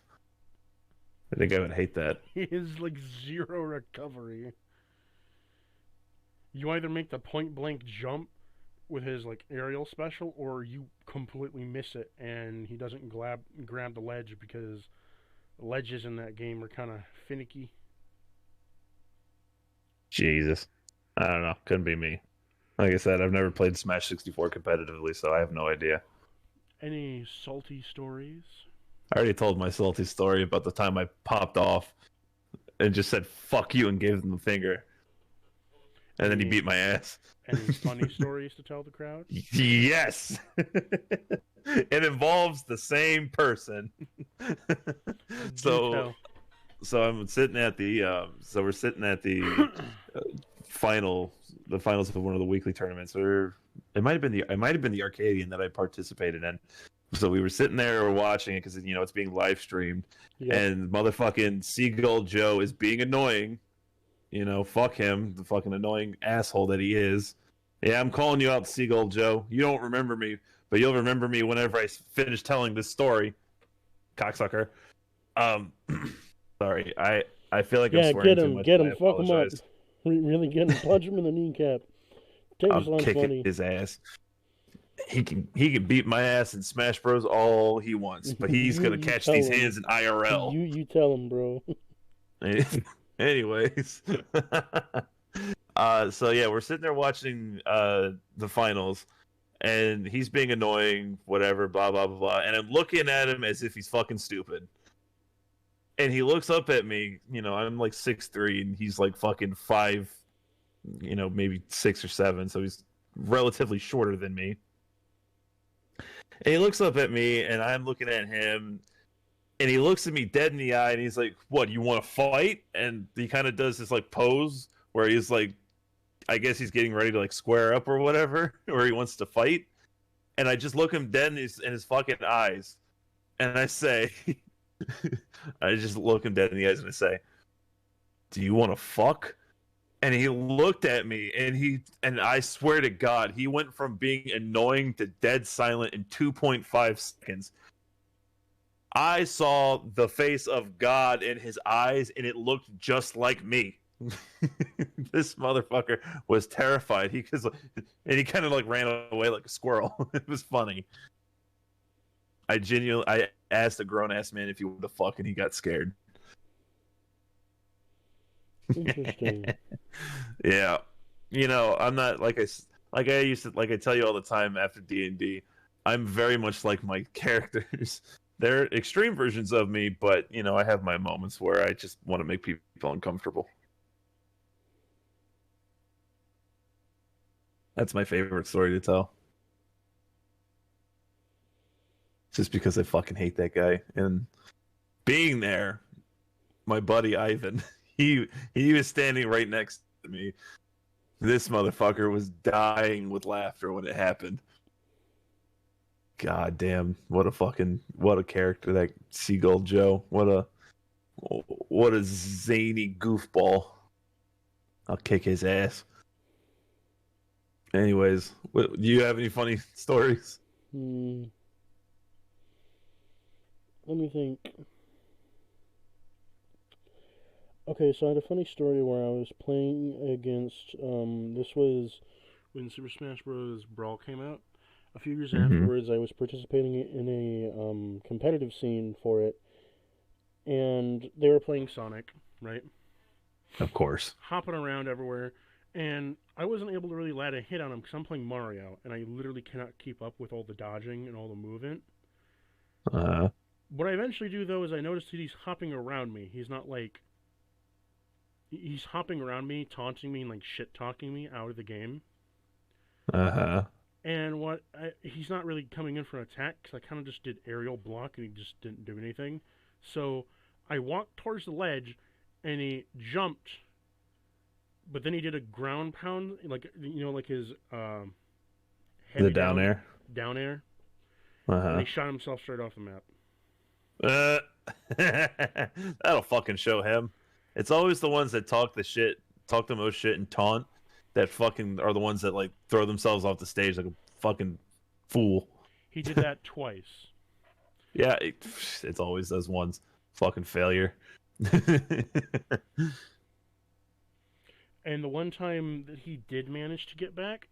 Speaker 2: I think I would hate that.
Speaker 1: He is like zero recovery. You either make the point blank jump with his like aerial special, or you completely miss it and he doesn't grab the ledge because ledges in that game are kind of finicky.
Speaker 2: Jesus. I don't know. Couldn't be me. Like I said, I've never played Smash 64 competitively, so I have no idea.
Speaker 1: Any salty stories?
Speaker 2: I already told my salty story about the time I popped off and just said fuck you and gave him the finger. And then he beat my ass.
Speaker 1: Any funny stories to tell the crowd?
Speaker 2: Yes. It involves the same person. So I'm sitting at the we're sitting at the finals of one of the weekly tournaments, or it might have been the Arcadian that I participated in. So we were sitting there, we're watching it because it's being live streamed, and motherfucking Seagull Joe is being annoying. Fuck him, the fucking annoying asshole that he is. Yeah, I'm calling you out, Seagull Joe. You don't remember me, but you'll remember me whenever I finish telling this story, cocksucker. Sorry, I feel like I'm swearing too much.
Speaker 1: Get him, fuck him up. Really get him, punch him in the kneecap.
Speaker 2: I'll kick his ass. He can beat my ass in Smash Bros all he wants, but he's gonna catch these hands in IRL.
Speaker 1: You tell him, bro.
Speaker 2: Anyways, so yeah, we're sitting there watching the finals, and he's being annoying, whatever, blah blah blah blah, and I'm looking at him as if he's fucking stupid. And he looks up at me, I'm like 6'3", and he's like fucking 5, maybe 6 or 7, so he's relatively shorter than me. And he looks up at me, and I'm looking at him, and he looks at me dead in the eye, and he's like, "What, you want to fight?" And he kind of does this like pose where he's like, I guess he's getting ready to like square up or whatever, or he wants to fight. And I just look him dead in his fucking eyes, and I say, I just look him dead in the eyes and I say, "Do you want to fuck?" And he looked at me, and I swear to God, he went from being annoying to dead silent in 2.5 seconds. I saw the face of God in his eyes, and it looked just like me. This motherfucker was terrified. And he kind of like ran away like a squirrel. It was funny. I asked a grown ass man if he wanted to fuck, and he got scared.
Speaker 1: Interesting.
Speaker 2: Yeah, I'm not like I used to like I tell you all the time after D&D. I'm very much like my characters. They're extreme versions of me, but I have my moments where I just want to make people uncomfortable. That's my favorite story to tell. Just because I fucking hate that guy. And being there, my buddy Ivan, he was standing right next to me. This motherfucker was dying with laughter when it happened. God damn, what a character, that Seagull Joe. What a zany goofball. I'll kick his ass. Anyways, do you have any funny stories?
Speaker 1: Let me think. Okay, so I had a funny story where I was playing against, this was when Super Smash Bros. Brawl came out. A few years afterwards, I was participating in a competitive scene for it, and they were playing Sonic, right?
Speaker 2: Of course.
Speaker 1: Hopping around everywhere, and I wasn't able to really land a hit on him because I'm playing Mario, and I literally cannot keep up with all the dodging and all the movement. What I eventually do, though, is I notice that he's hopping around me. He's not like... He's hopping around me, taunting me, and like shit-talking me out of the game. And he's not really coming in for an attack, because I kind of just did aerial block, and he just didn't do anything. So I walked towards the ledge, and he jumped, but then he did a ground pound, like his
Speaker 2: the down air.
Speaker 1: Down air. And he shot himself straight off the map.
Speaker 2: That'll fucking show him. It's always the ones that talk the most shit and taunt, that fucking are the ones that like throw themselves off the stage like a fucking fool.
Speaker 1: He did that twice.
Speaker 2: Yeah, it's always those ones. Fucking failure.
Speaker 1: And the one time that he did manage to get back,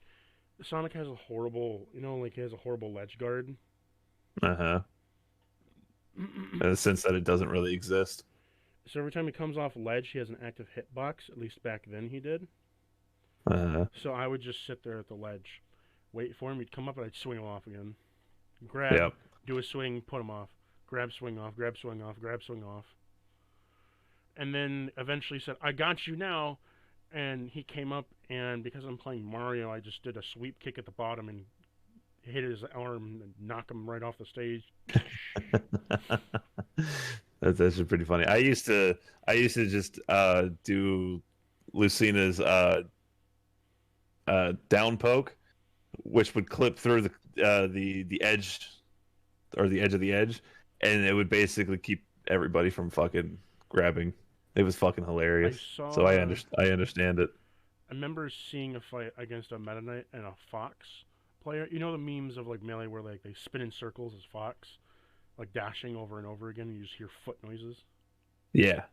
Speaker 1: Sonic has a horrible, he has a horrible ledge guard.
Speaker 2: In the sense that it doesn't really exist.
Speaker 1: So every time he comes off ledge, he has an active hitbox. At least back then he did. So I would just sit there at the ledge, wait for him. He'd come up and I'd swing him off again. Grab, do a swing, put him off. Grab, swing off, grab, swing off, grab, swing off. And then eventually said, I got you now. And he came up, and because I'm playing Mario, I just did a sweep kick at the bottom and hit his arm and knock him right off the stage.
Speaker 2: That's actually pretty funny. I used to just do Lucina's down poke, which would clip through the edge, or the edge of the edge, and it would basically keep everybody from fucking grabbing. It was fucking hilarious. So I understand it.
Speaker 1: I remember seeing a fight against a Meta Knight and a Fox player. You know the memes of like Melee where like they spin in circles as Fox, like dashing over and over again, and you just hear foot noises?
Speaker 2: Yeah.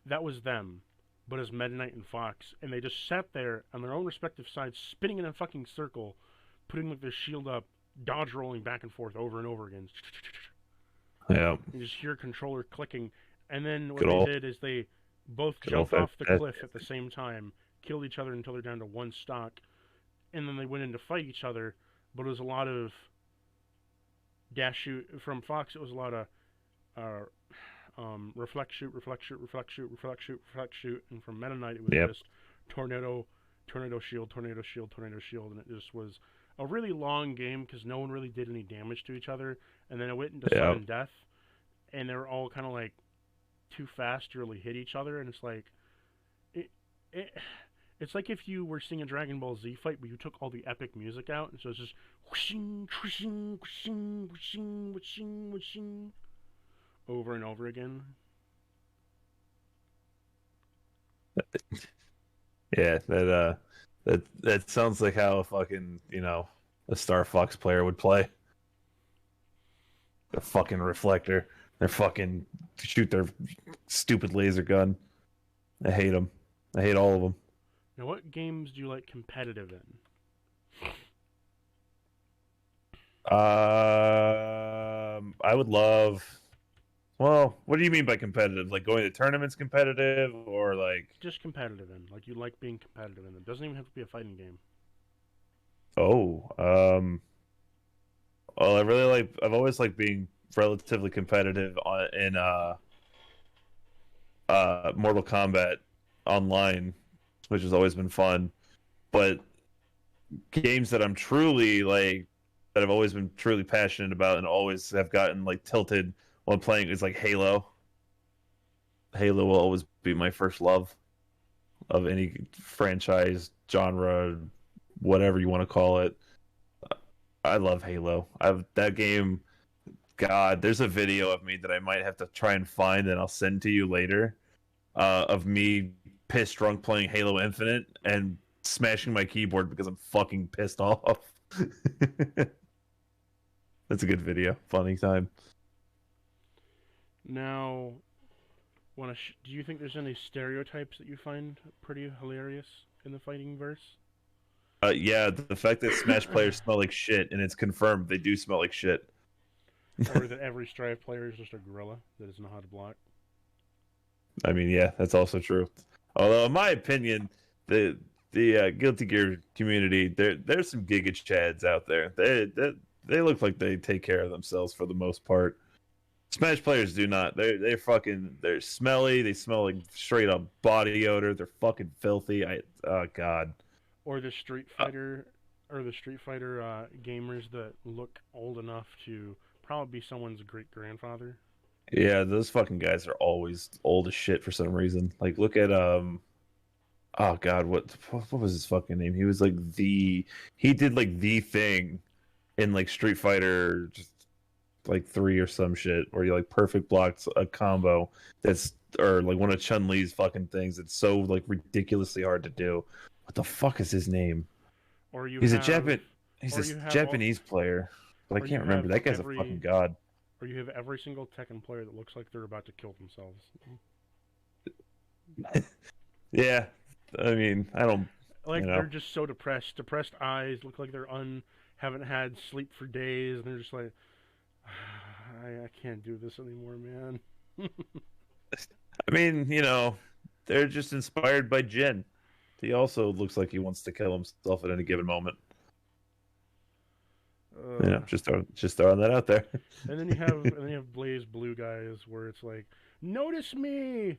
Speaker 1: That was them, but as Meta Knight and Fox, and they just sat there on their own respective sides, spinning in a fucking circle, putting like their shield up, dodge rolling back and forth over and over again.
Speaker 2: Yeah.
Speaker 1: You just hear controller clicking, and then what they did is they both jumped off the cliff at the same time, killed each other until they're down to one stock, and then they went in to fight each other, but it was a lot of dash shoot. From Fox, it was a lot of reflect shoot, reflect shoot, reflect shoot, reflect shoot, reflect shoot, and from Meta Knight, it was just tornado shield, tornado shield, tornado shield, and it just was a really long game because no one really did any damage to each other, and then it went into sudden death, and they were all kind of like too fast to really hit each other, and it's like it's like if you were seeing a Dragon Ball Z fight, but you took all the epic music out, and so it's just whooshing, whooshing, whooshing, whooshing, whooshing, whooshing, over and over again.
Speaker 2: Yeah, that sounds like how a fucking a Star Fox player would play. A fucking reflector. They're fucking shoot their stupid laser gun. I hate them. I hate all of them.
Speaker 1: Now, what games do you like competitive in?
Speaker 2: I would love. Well, what do you mean by competitive? Like going to tournaments competitive, or like?
Speaker 1: Just competitive in. Like, you like being competitive in. It doesn't even have to be a fighting game.
Speaker 2: Oh, well, I really like. I've always liked being relatively competitive in Mortal Kombat online, which has always been fun. But games that I'm truly like that I've always been truly passionate about and always have gotten like tilted when playing is like Halo. Halo will always be my first love of any franchise, genre, whatever you want to call it. I love Halo. I've that game. God, there's a video of me that I might have to try and find, and I'll send to you later. Of me pissed drunk playing Halo Infinite and smashing my keyboard because I'm fucking pissed off. That's a good video. Funny time.
Speaker 1: Now, do you think there's any stereotypes that you find pretty hilarious in the fighting verse?
Speaker 2: Yeah, the fact that Smash players smell like shit, and it's confirmed they do smell like shit.
Speaker 1: Or that every Strive player is just a gorilla that doesn't know how to block?
Speaker 2: I mean, yeah, that's also true. Although, in my opinion, the Guilty Gear community, there's some Giga Chads out there. They look like they take care of themselves for the most part. Smash players do not. They're smelly. They smell like straight up body odor. They're fucking filthy. Oh god.
Speaker 1: Or the Street Fighter, gamers that look old enough to probably be someone's great grandfather.
Speaker 2: Yeah, those fucking guys are always old as shit for some reason. Like look at oh god, what was his fucking name? He was like he did like the thing in like Street Fighter just like 3 or some shit where you like perfect blocks a combo that's or like one of Chun-Li's fucking things. It's so like ridiculously hard to do. What the fuck is his name?
Speaker 1: Or you
Speaker 2: He's a
Speaker 1: have,
Speaker 2: Japan he's
Speaker 1: or you
Speaker 2: a
Speaker 1: have,
Speaker 2: Japanese player, but I
Speaker 1: or you
Speaker 2: can't remember.
Speaker 1: have
Speaker 2: That guy's a fucking god.
Speaker 1: or you have every single Tekken player that looks like they're about to kill themselves.
Speaker 2: Yeah. I mean, I don't
Speaker 1: Like
Speaker 2: you
Speaker 1: they're
Speaker 2: know.
Speaker 1: just so depressed eyes, look like they're haven't had sleep for days, and they're just like, I can't do this anymore, man.
Speaker 2: I mean, they're just inspired by Jin. He also looks like he wants to kill himself at any given moment. Just throwing that out there.
Speaker 1: And then you have Blaze Blue guys where it's like, notice me,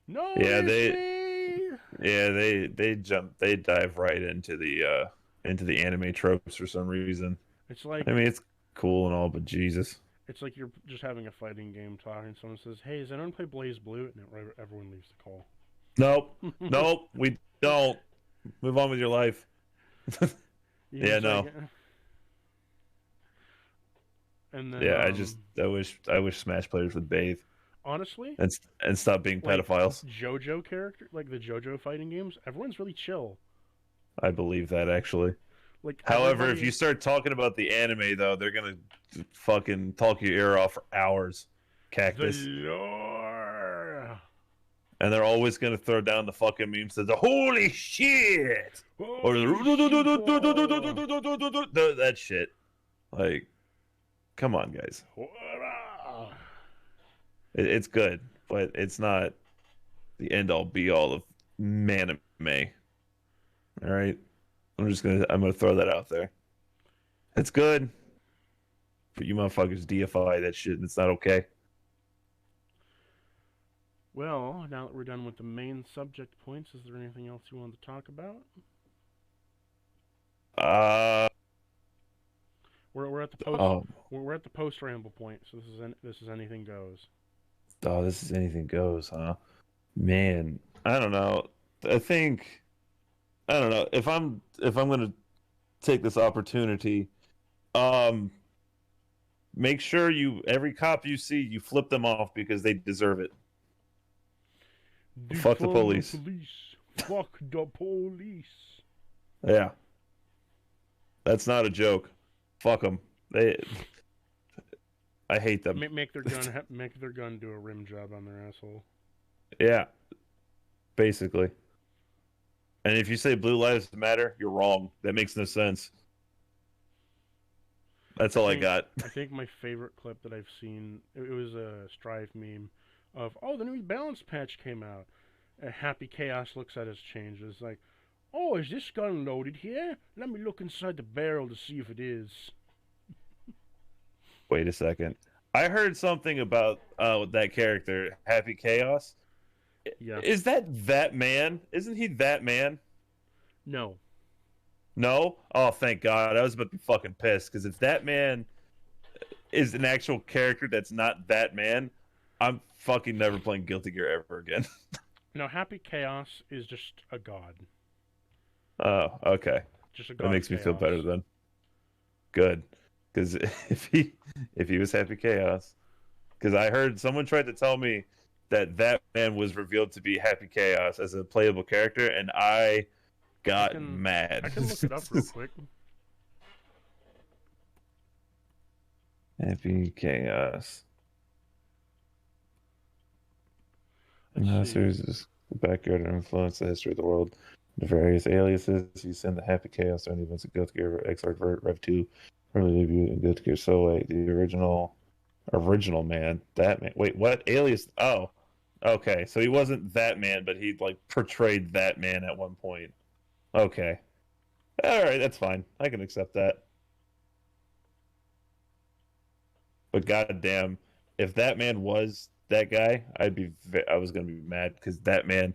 Speaker 2: Yeah,
Speaker 1: notice me.
Speaker 2: they dive right into the anime tropes for some reason.
Speaker 1: It's like
Speaker 2: I mean, it's cool and all, but Jesus.
Speaker 1: it's like you're just having a fighting game talking. Someone says, "Hey, does anyone play Blaze Blue?" And everyone leaves the call.
Speaker 2: Nope, nope, we don't. Move on with your life. Yeah, no.
Speaker 1: Like, and then
Speaker 2: Yeah, I wish Smash players would bathe
Speaker 1: honestly,
Speaker 2: and stop being
Speaker 1: like
Speaker 2: pedophiles.
Speaker 1: JoJo character, like the JoJo fighting games, everyone's really chill.
Speaker 2: I believe that actually.
Speaker 1: Like,
Speaker 2: However, if you start talking about the anime, though, they're gonna fucking talk your ear off for hours. Cactus.
Speaker 1: the lore,
Speaker 2: And they're always gonna throw down the fucking memes that the holy shit or that shit. Like, come on, guys. It's good, but it's not the end all be all of manime. All right, I'm gonna throw that out there. It's good, but you motherfuckers deify that shit, and it's not okay.
Speaker 1: Well, now that we're done with the main subject points, is there anything else you want to talk about? We're at the post. We're at the post ramble point, so this is anything goes.
Speaker 2: Oh, this is anything goes, huh? Man, I don't know. I don't know if I'm gonna take this opportunity. Make sure every cop you see, you flip them off because they deserve it. Fuck the police.
Speaker 1: Fuck the police.
Speaker 2: Yeah, that's not a joke. Fuck them. I hate them.
Speaker 1: Make their gun do a rim job on their asshole.
Speaker 2: Yeah, basically. And if you say Blue Lives Matter, you're wrong. That makes no sense. That's
Speaker 1: I
Speaker 2: all I
Speaker 1: think
Speaker 2: got.
Speaker 1: I think my favorite clip that I've seen it was a Strive meme of the new balance patch came out. Happy Chaos looks at his changes like, oh, is this gun loaded here? Let me look inside the barrel to see if it is.
Speaker 2: Wait a second. I heard something about that character, Happy Chaos.
Speaker 1: Yeah.
Speaker 2: Is that man? Isn't he that man?
Speaker 1: No.
Speaker 2: No? Oh, thank God. I was about to be fucking pissed because if that man is an actual character that's not that man, I'm fucking never playing Guilty Gear ever again.
Speaker 1: No, Happy Chaos is just a god.
Speaker 2: Oh, okay.
Speaker 1: Just a
Speaker 2: That
Speaker 1: god of
Speaker 2: makes me feel
Speaker 1: chaos.
Speaker 2: better then. Good. Because if he was Happy Chaos, because I heard someone tried to tell me that man was revealed to be Happy Chaos as a playable character, and I got mad.
Speaker 1: I can look it up real quick.
Speaker 2: Happy Chaos.
Speaker 1: Let's see.
Speaker 2: Series is the backyard and influence the history of the world. The various aliases you send the Happy Chaos during the events of Guilty Gear Xrd Rev 2 early debut in Guilty Gear Soul. The original man. That man. Wait, what? Alias? Oh. Okay. So he wasn't that man, but he like portrayed that man at one point. Okay. All right, that's fine. I can accept that. But goddamn, if that man was that guy, I was gonna be mad because that man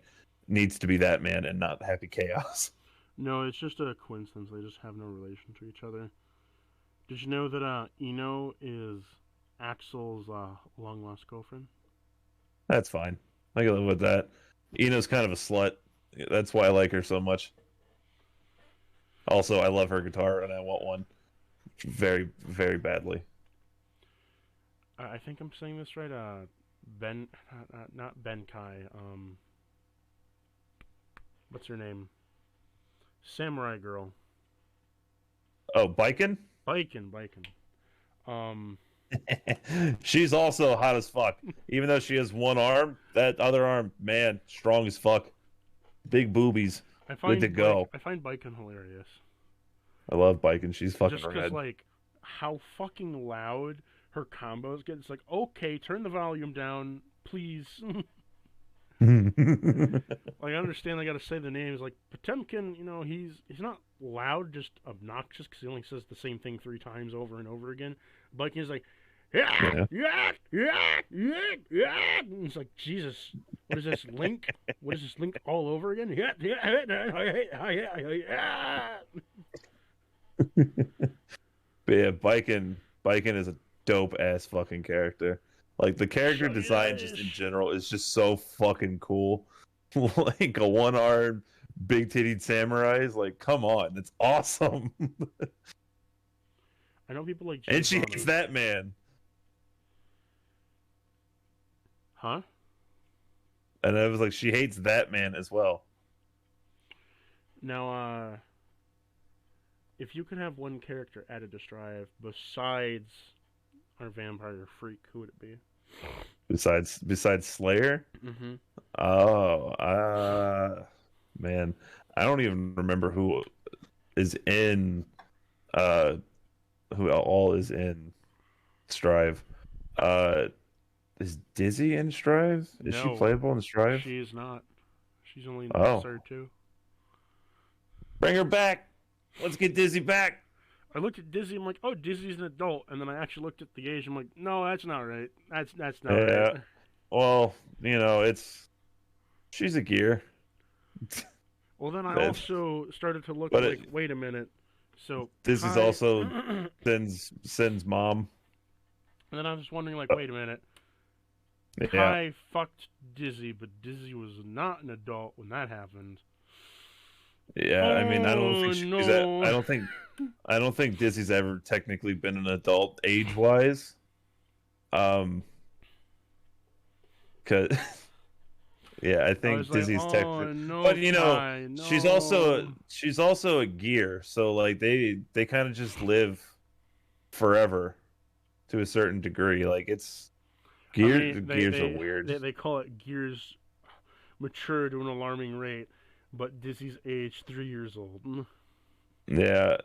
Speaker 2: needs to be that man and not Happy Chaos.
Speaker 1: No, it's just a coincidence. They just have no relation to each other. Did you know that Eno is Axel's long lost girlfriend?
Speaker 2: That's fine. I can live with that. Ina's kind of a slut. That's why I like her so much. Also, I love her guitar and I want one very, very badly.
Speaker 1: I think I'm saying this right. Ben, not Ben Kai. What's her name? Samurai girl.
Speaker 2: Oh, Biken?
Speaker 1: Biken. Um,
Speaker 2: She's also hot as fuck. Even though she has one arm, that other arm, man, strong as fuck. Big boobies. Good to go.
Speaker 1: I find Biken hilarious.
Speaker 2: I love Biken. She's fucking
Speaker 1: Just because,
Speaker 2: rad.
Speaker 1: like, how fucking loud her combos get. It's like, okay, turn the volume down, please. Like, I understand I gotta say the names. Like, Potemkin, he's not loud, just obnoxious, because he only says the same thing 3 times over and over again. Biking is like, yeah, yeah, yeah, yeah, yeah. And it's like, Jesus, what is this, Link? What is this, Link all over again? Yeah, yeah, yeah, yeah.
Speaker 2: But yeah, Biken is a dope ass fucking character. Like the character design just in general is just so fucking cool. Like a one armed, big titted samurai is like, come on, that's awesome.
Speaker 1: I know people like
Speaker 2: and she hates that man.
Speaker 1: Huh?
Speaker 2: And I was like, she hates that man as well.
Speaker 1: Now, if you could have one character added to Strive besides our vampire freak, who would it be?
Speaker 2: Besides Slayer?
Speaker 1: Mm-hmm.
Speaker 2: Oh, man. I don't even remember who is in who all is in Strive. Is Dizzy in Strive? Is she playable in Strive?
Speaker 1: She is not. She's only in Episode 2.
Speaker 2: Bring her back. Let's get Dizzy back.
Speaker 1: I looked at Dizzy. I'm like, oh, Dizzy's an adult. And then I actually looked at the age. I'm like, no, that's not right. That's not right.
Speaker 2: Well, she's a gear.
Speaker 1: Well, then I also started to look like, wait a minute. So
Speaker 2: Dizzy's also Sin's mom.
Speaker 1: And then I was wondering, like, wait a minute. Kai fucked Dizzy, but Dizzy was not an adult when that happened.
Speaker 2: Yeah, I mean, I don't think Dizzy's ever technically been an adult age-wise. Cause I think Dizzy's technically, but she's also a gear, so like they kind of just live forever to a certain degree. Like it's gears are weird.
Speaker 1: They call it gears mature to an alarming rate. But Dizzy's age 3 years old.
Speaker 2: Yeah,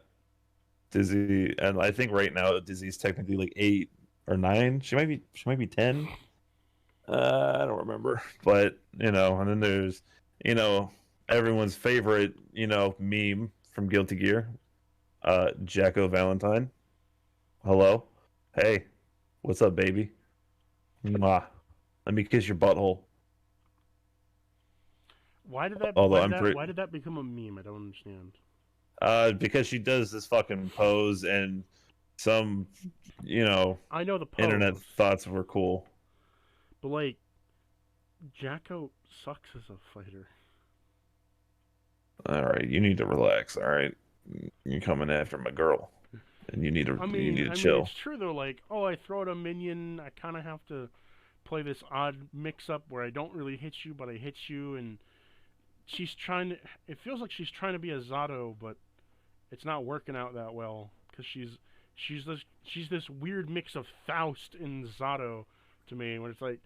Speaker 2: Dizzy, and I think right now Dizzy's technically like 8 or 9. She might be 10. I don't remember, but and then there's you know everyone's favorite meme from Guilty Gear, Jacko Valentine. Hello, hey, what's up, baby? Mwah. Let me kiss your butthole.
Speaker 1: Why did that?
Speaker 2: Although
Speaker 1: Why did
Speaker 2: I'm
Speaker 1: that?
Speaker 2: pretty,
Speaker 1: Why did that become a meme? I don't understand.
Speaker 2: because she does this fucking pose and some, you know,
Speaker 1: I know the
Speaker 2: internet
Speaker 1: pose,
Speaker 2: thoughts were cool.
Speaker 1: but like, Jacko sucks as a fighter.
Speaker 2: All right, you need to relax. All right, you're coming after my girl, and you need to
Speaker 1: It's
Speaker 2: chill.
Speaker 1: true though. Like, oh, I throw out a minion. I kind of have to play this odd mix-up where I don't really hit you, but I hit you, and she's trying to. It feels like she's trying to be a Zato, but it's not working out that well because she's this weird mix of Faust and Zato to me, where it's like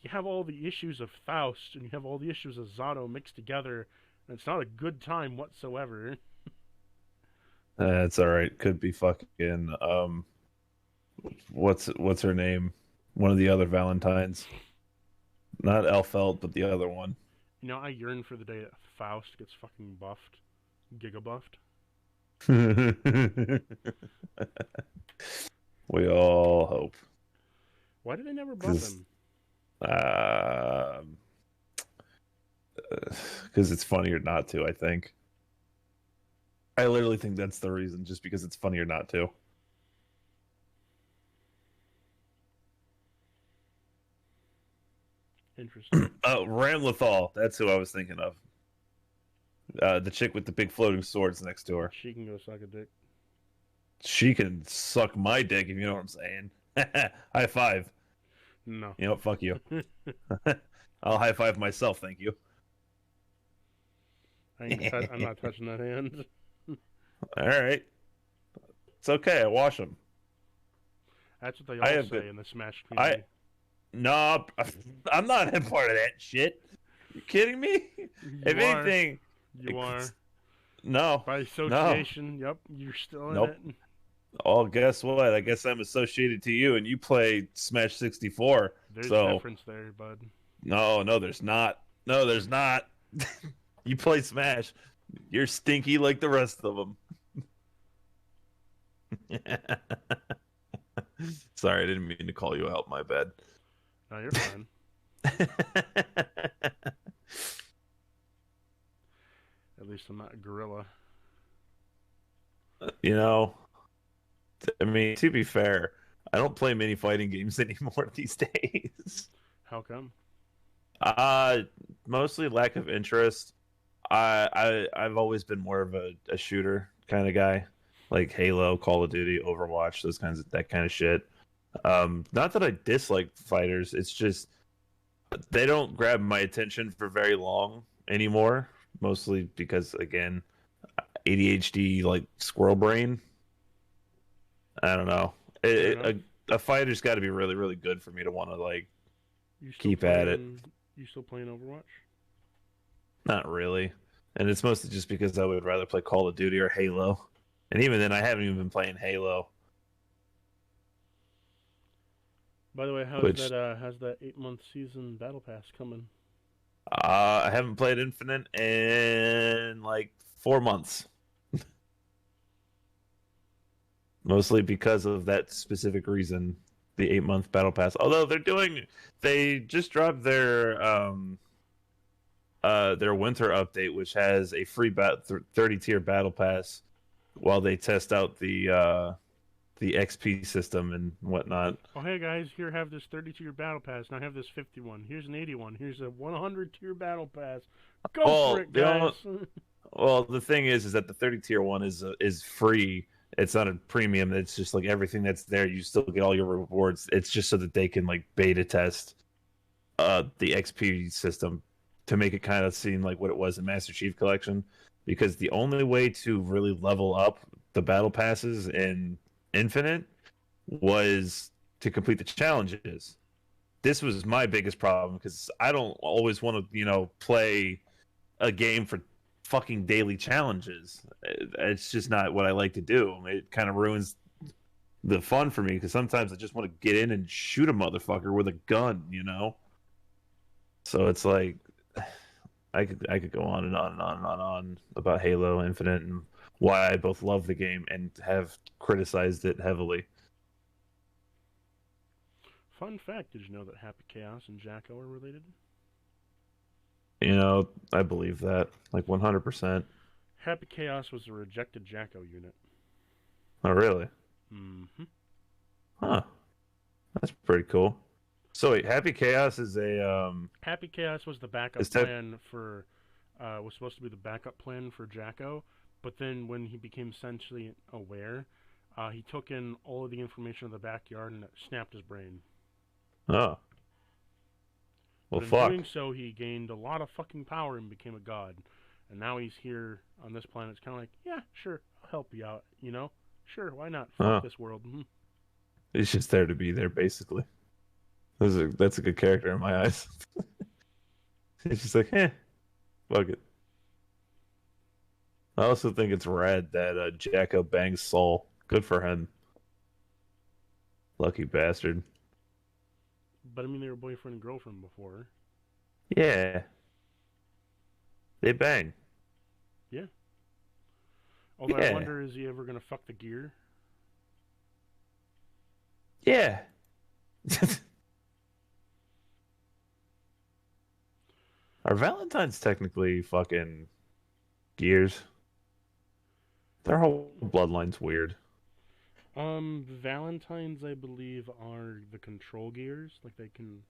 Speaker 1: you have all the issues of Faust and you have all the issues of Zato mixed together, and it's not a good time whatsoever.
Speaker 2: It's all right. Could be fucking what's her name? One of the other Valentines, not Elfelt, but the other one.
Speaker 1: I yearn for the day that Faust gets fucking buffed, giga buffed.
Speaker 2: We all hope,
Speaker 1: Why did they never buff
Speaker 2: because
Speaker 1: him?
Speaker 2: uh, because it's funnier not to. I think. I literally think that's the reason, just because it's funnier not to.
Speaker 1: Interesting.
Speaker 2: Ramlethal, that's who I was thinking of. The chick with the big floating swords next to her.
Speaker 1: She can go suck a dick.
Speaker 2: She can suck my dick, if you know what I'm saying. High five.
Speaker 1: No.
Speaker 2: You know what? Fuck you. I'll high five myself, thank you.
Speaker 1: I'm not touching that hand.
Speaker 2: All right. It's okay. I wash them.
Speaker 1: That's what they
Speaker 2: I
Speaker 1: all
Speaker 2: have
Speaker 1: say
Speaker 2: been.
Speaker 1: in the Smash
Speaker 2: I
Speaker 1: community.
Speaker 2: no. I'm not a part of that shit. You kidding me? If
Speaker 1: are.
Speaker 2: anything,
Speaker 1: You are.
Speaker 2: no.
Speaker 1: By association, yep, you're still in
Speaker 2: Nope.
Speaker 1: it.
Speaker 2: Oh, guess what? I guess I'm associated to you, and you play Smash 64.
Speaker 1: There's
Speaker 2: So
Speaker 1: difference there, bud.
Speaker 2: no, there's not. No, there's not. You play Smash. You're stinky like the rest of them. Sorry, I didn't mean to call you out. My bad.
Speaker 1: No, you're fine. At least I'm not a gorilla.
Speaker 2: You know, I mean, to be fair, I don't play many fighting games anymore these days.
Speaker 1: How come?
Speaker 2: Uh, Mostly lack of interest. I've always been more of a shooter kind of guy, like Halo, Call of Duty, Overwatch, that kind of shit. Not that I dislike fighters, it's just they don't grab my attention for very long anymore. Mostly because, again, ADHD, like squirrel brain. I don't know.
Speaker 1: Fair enough.
Speaker 2: A fighter's got to be really, really good for me to want to like
Speaker 1: You still
Speaker 2: keep at it.
Speaker 1: You still playing Overwatch?
Speaker 2: Not really. And it's mostly just because I would rather play Call of Duty or Halo. And even then, I haven't even been playing Halo.
Speaker 1: By the way,
Speaker 2: Which
Speaker 1: how's that 8-month season battle pass coming?
Speaker 2: I haven't played Infinite in like 4 months. Mostly because of that specific reason, the 8-month battle pass. Although they just dropped their winter update, which has a free 30 tier battle pass while they test out the XP system and whatnot.
Speaker 1: Oh, hey guys, here have this 30 tier battle pass. Now I have this 51. Here's an 81. Here's a 100 tier battle pass. Go for it, guys.
Speaker 2: Well, the thing is that the 30 tier one is free. It's not a premium. It's just like everything that's there. You still get all your rewards. It's just so that they can like beta test the XP system to make it kind of seem like what it was in Master Chief Collection. Because the only way to really level up the battle passes in Infinite was to complete the challenges. This was my biggest problem because I don't always want to, play a game for fucking daily challenges. It's just not what I like to do. It kind of ruins the fun for me because sometimes I just want to get in and shoot a motherfucker with a gun, you know. So it's like I could go on and on and on and on about Halo Infinite and why I both love the game and have criticized it heavily.
Speaker 1: Fun fact: did you know that Happy Chaos and Jacko are related?
Speaker 2: You know, I believe that like 100%.
Speaker 1: Happy Chaos was a rejected Jacko unit.
Speaker 2: Oh, really?
Speaker 1: Mm-hmm.
Speaker 2: Huh. That's pretty cool. So wait, Happy Chaos is a
Speaker 1: Happy Chaos was the backup
Speaker 2: is type
Speaker 1: plan for was supposed to be the backup plan for Jacko, but then when he became essentially aware, he took in all of the information of the backyard and it snapped his brain.
Speaker 2: oh well
Speaker 1: But in
Speaker 2: fuck.
Speaker 1: doing so, he gained a lot of fucking power and became a god. And now he's here on this planet. It's kind of like, yeah, sure, I'll help you out. You know, sure, why not? Fuck
Speaker 2: Oh,
Speaker 1: this world. Mm-hmm.
Speaker 2: he's just there to be there basically. That's a good character in my eyes. He's just like, fuck it. I also think it's rad that Jacko bangs Saul. Good for him. Lucky bastard.
Speaker 1: But I mean, they were boyfriend and girlfriend before.
Speaker 2: Yeah, they bang.
Speaker 1: Yeah. Although I
Speaker 2: Yeah,
Speaker 1: wonder, is he ever gonna fuck the gear?
Speaker 2: yeah. Are Valentine's technically fucking gears? Their whole bloodline's weird.
Speaker 1: Valentines, I believe, are the control gears. Like they can,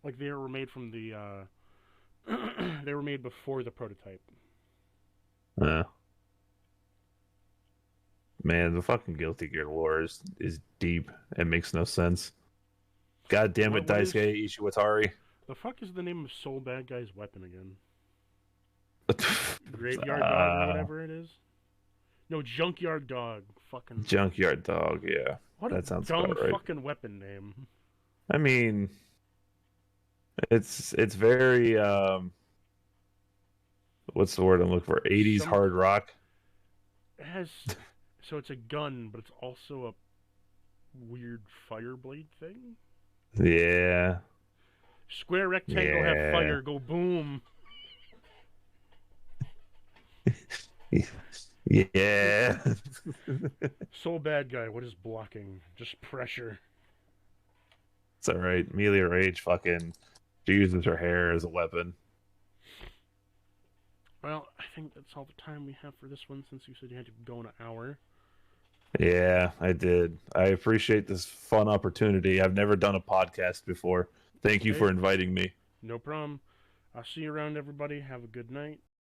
Speaker 1: like they were made from the, they were made before the prototype.
Speaker 2: Uh, man, the fucking Guilty Gear lore is deep and makes no sense. God damn it,
Speaker 1: What is
Speaker 2: Daisuke Ishiwatari.
Speaker 1: the fuck is the name of Soul Bad Guy's weapon again? Graveyard Dog or
Speaker 2: uh,
Speaker 1: whatever it is. No, Junkyard Dog. Fucking
Speaker 2: Junkyard Dog, yeah.
Speaker 1: what a
Speaker 2: That sounds
Speaker 1: dumb
Speaker 2: about right.
Speaker 1: fucking weapon name.
Speaker 2: I mean, it's very what's the word I'm looking for? 80s
Speaker 1: Some
Speaker 2: hard rock.
Speaker 1: it has so it's a gun, but it's also a weird fire blade thing.
Speaker 2: Yeah.
Speaker 1: Square rectangle have
Speaker 2: Yeah.
Speaker 1: fire, go boom.
Speaker 2: Yeah.
Speaker 1: Soul Bad Guy, what is blocking? Just pressure.
Speaker 2: It's all right. Amelia Rage fucking she uses her hair as a weapon.
Speaker 1: Well, I think that's all the time we have for this one since you said you had to go in an hour.
Speaker 2: Yeah, I did. I appreciate this fun opportunity. I've never done a podcast before. Thank you
Speaker 1: Hey,
Speaker 2: for inviting me.
Speaker 1: no problem. I'll see you around, everybody. Have a good night.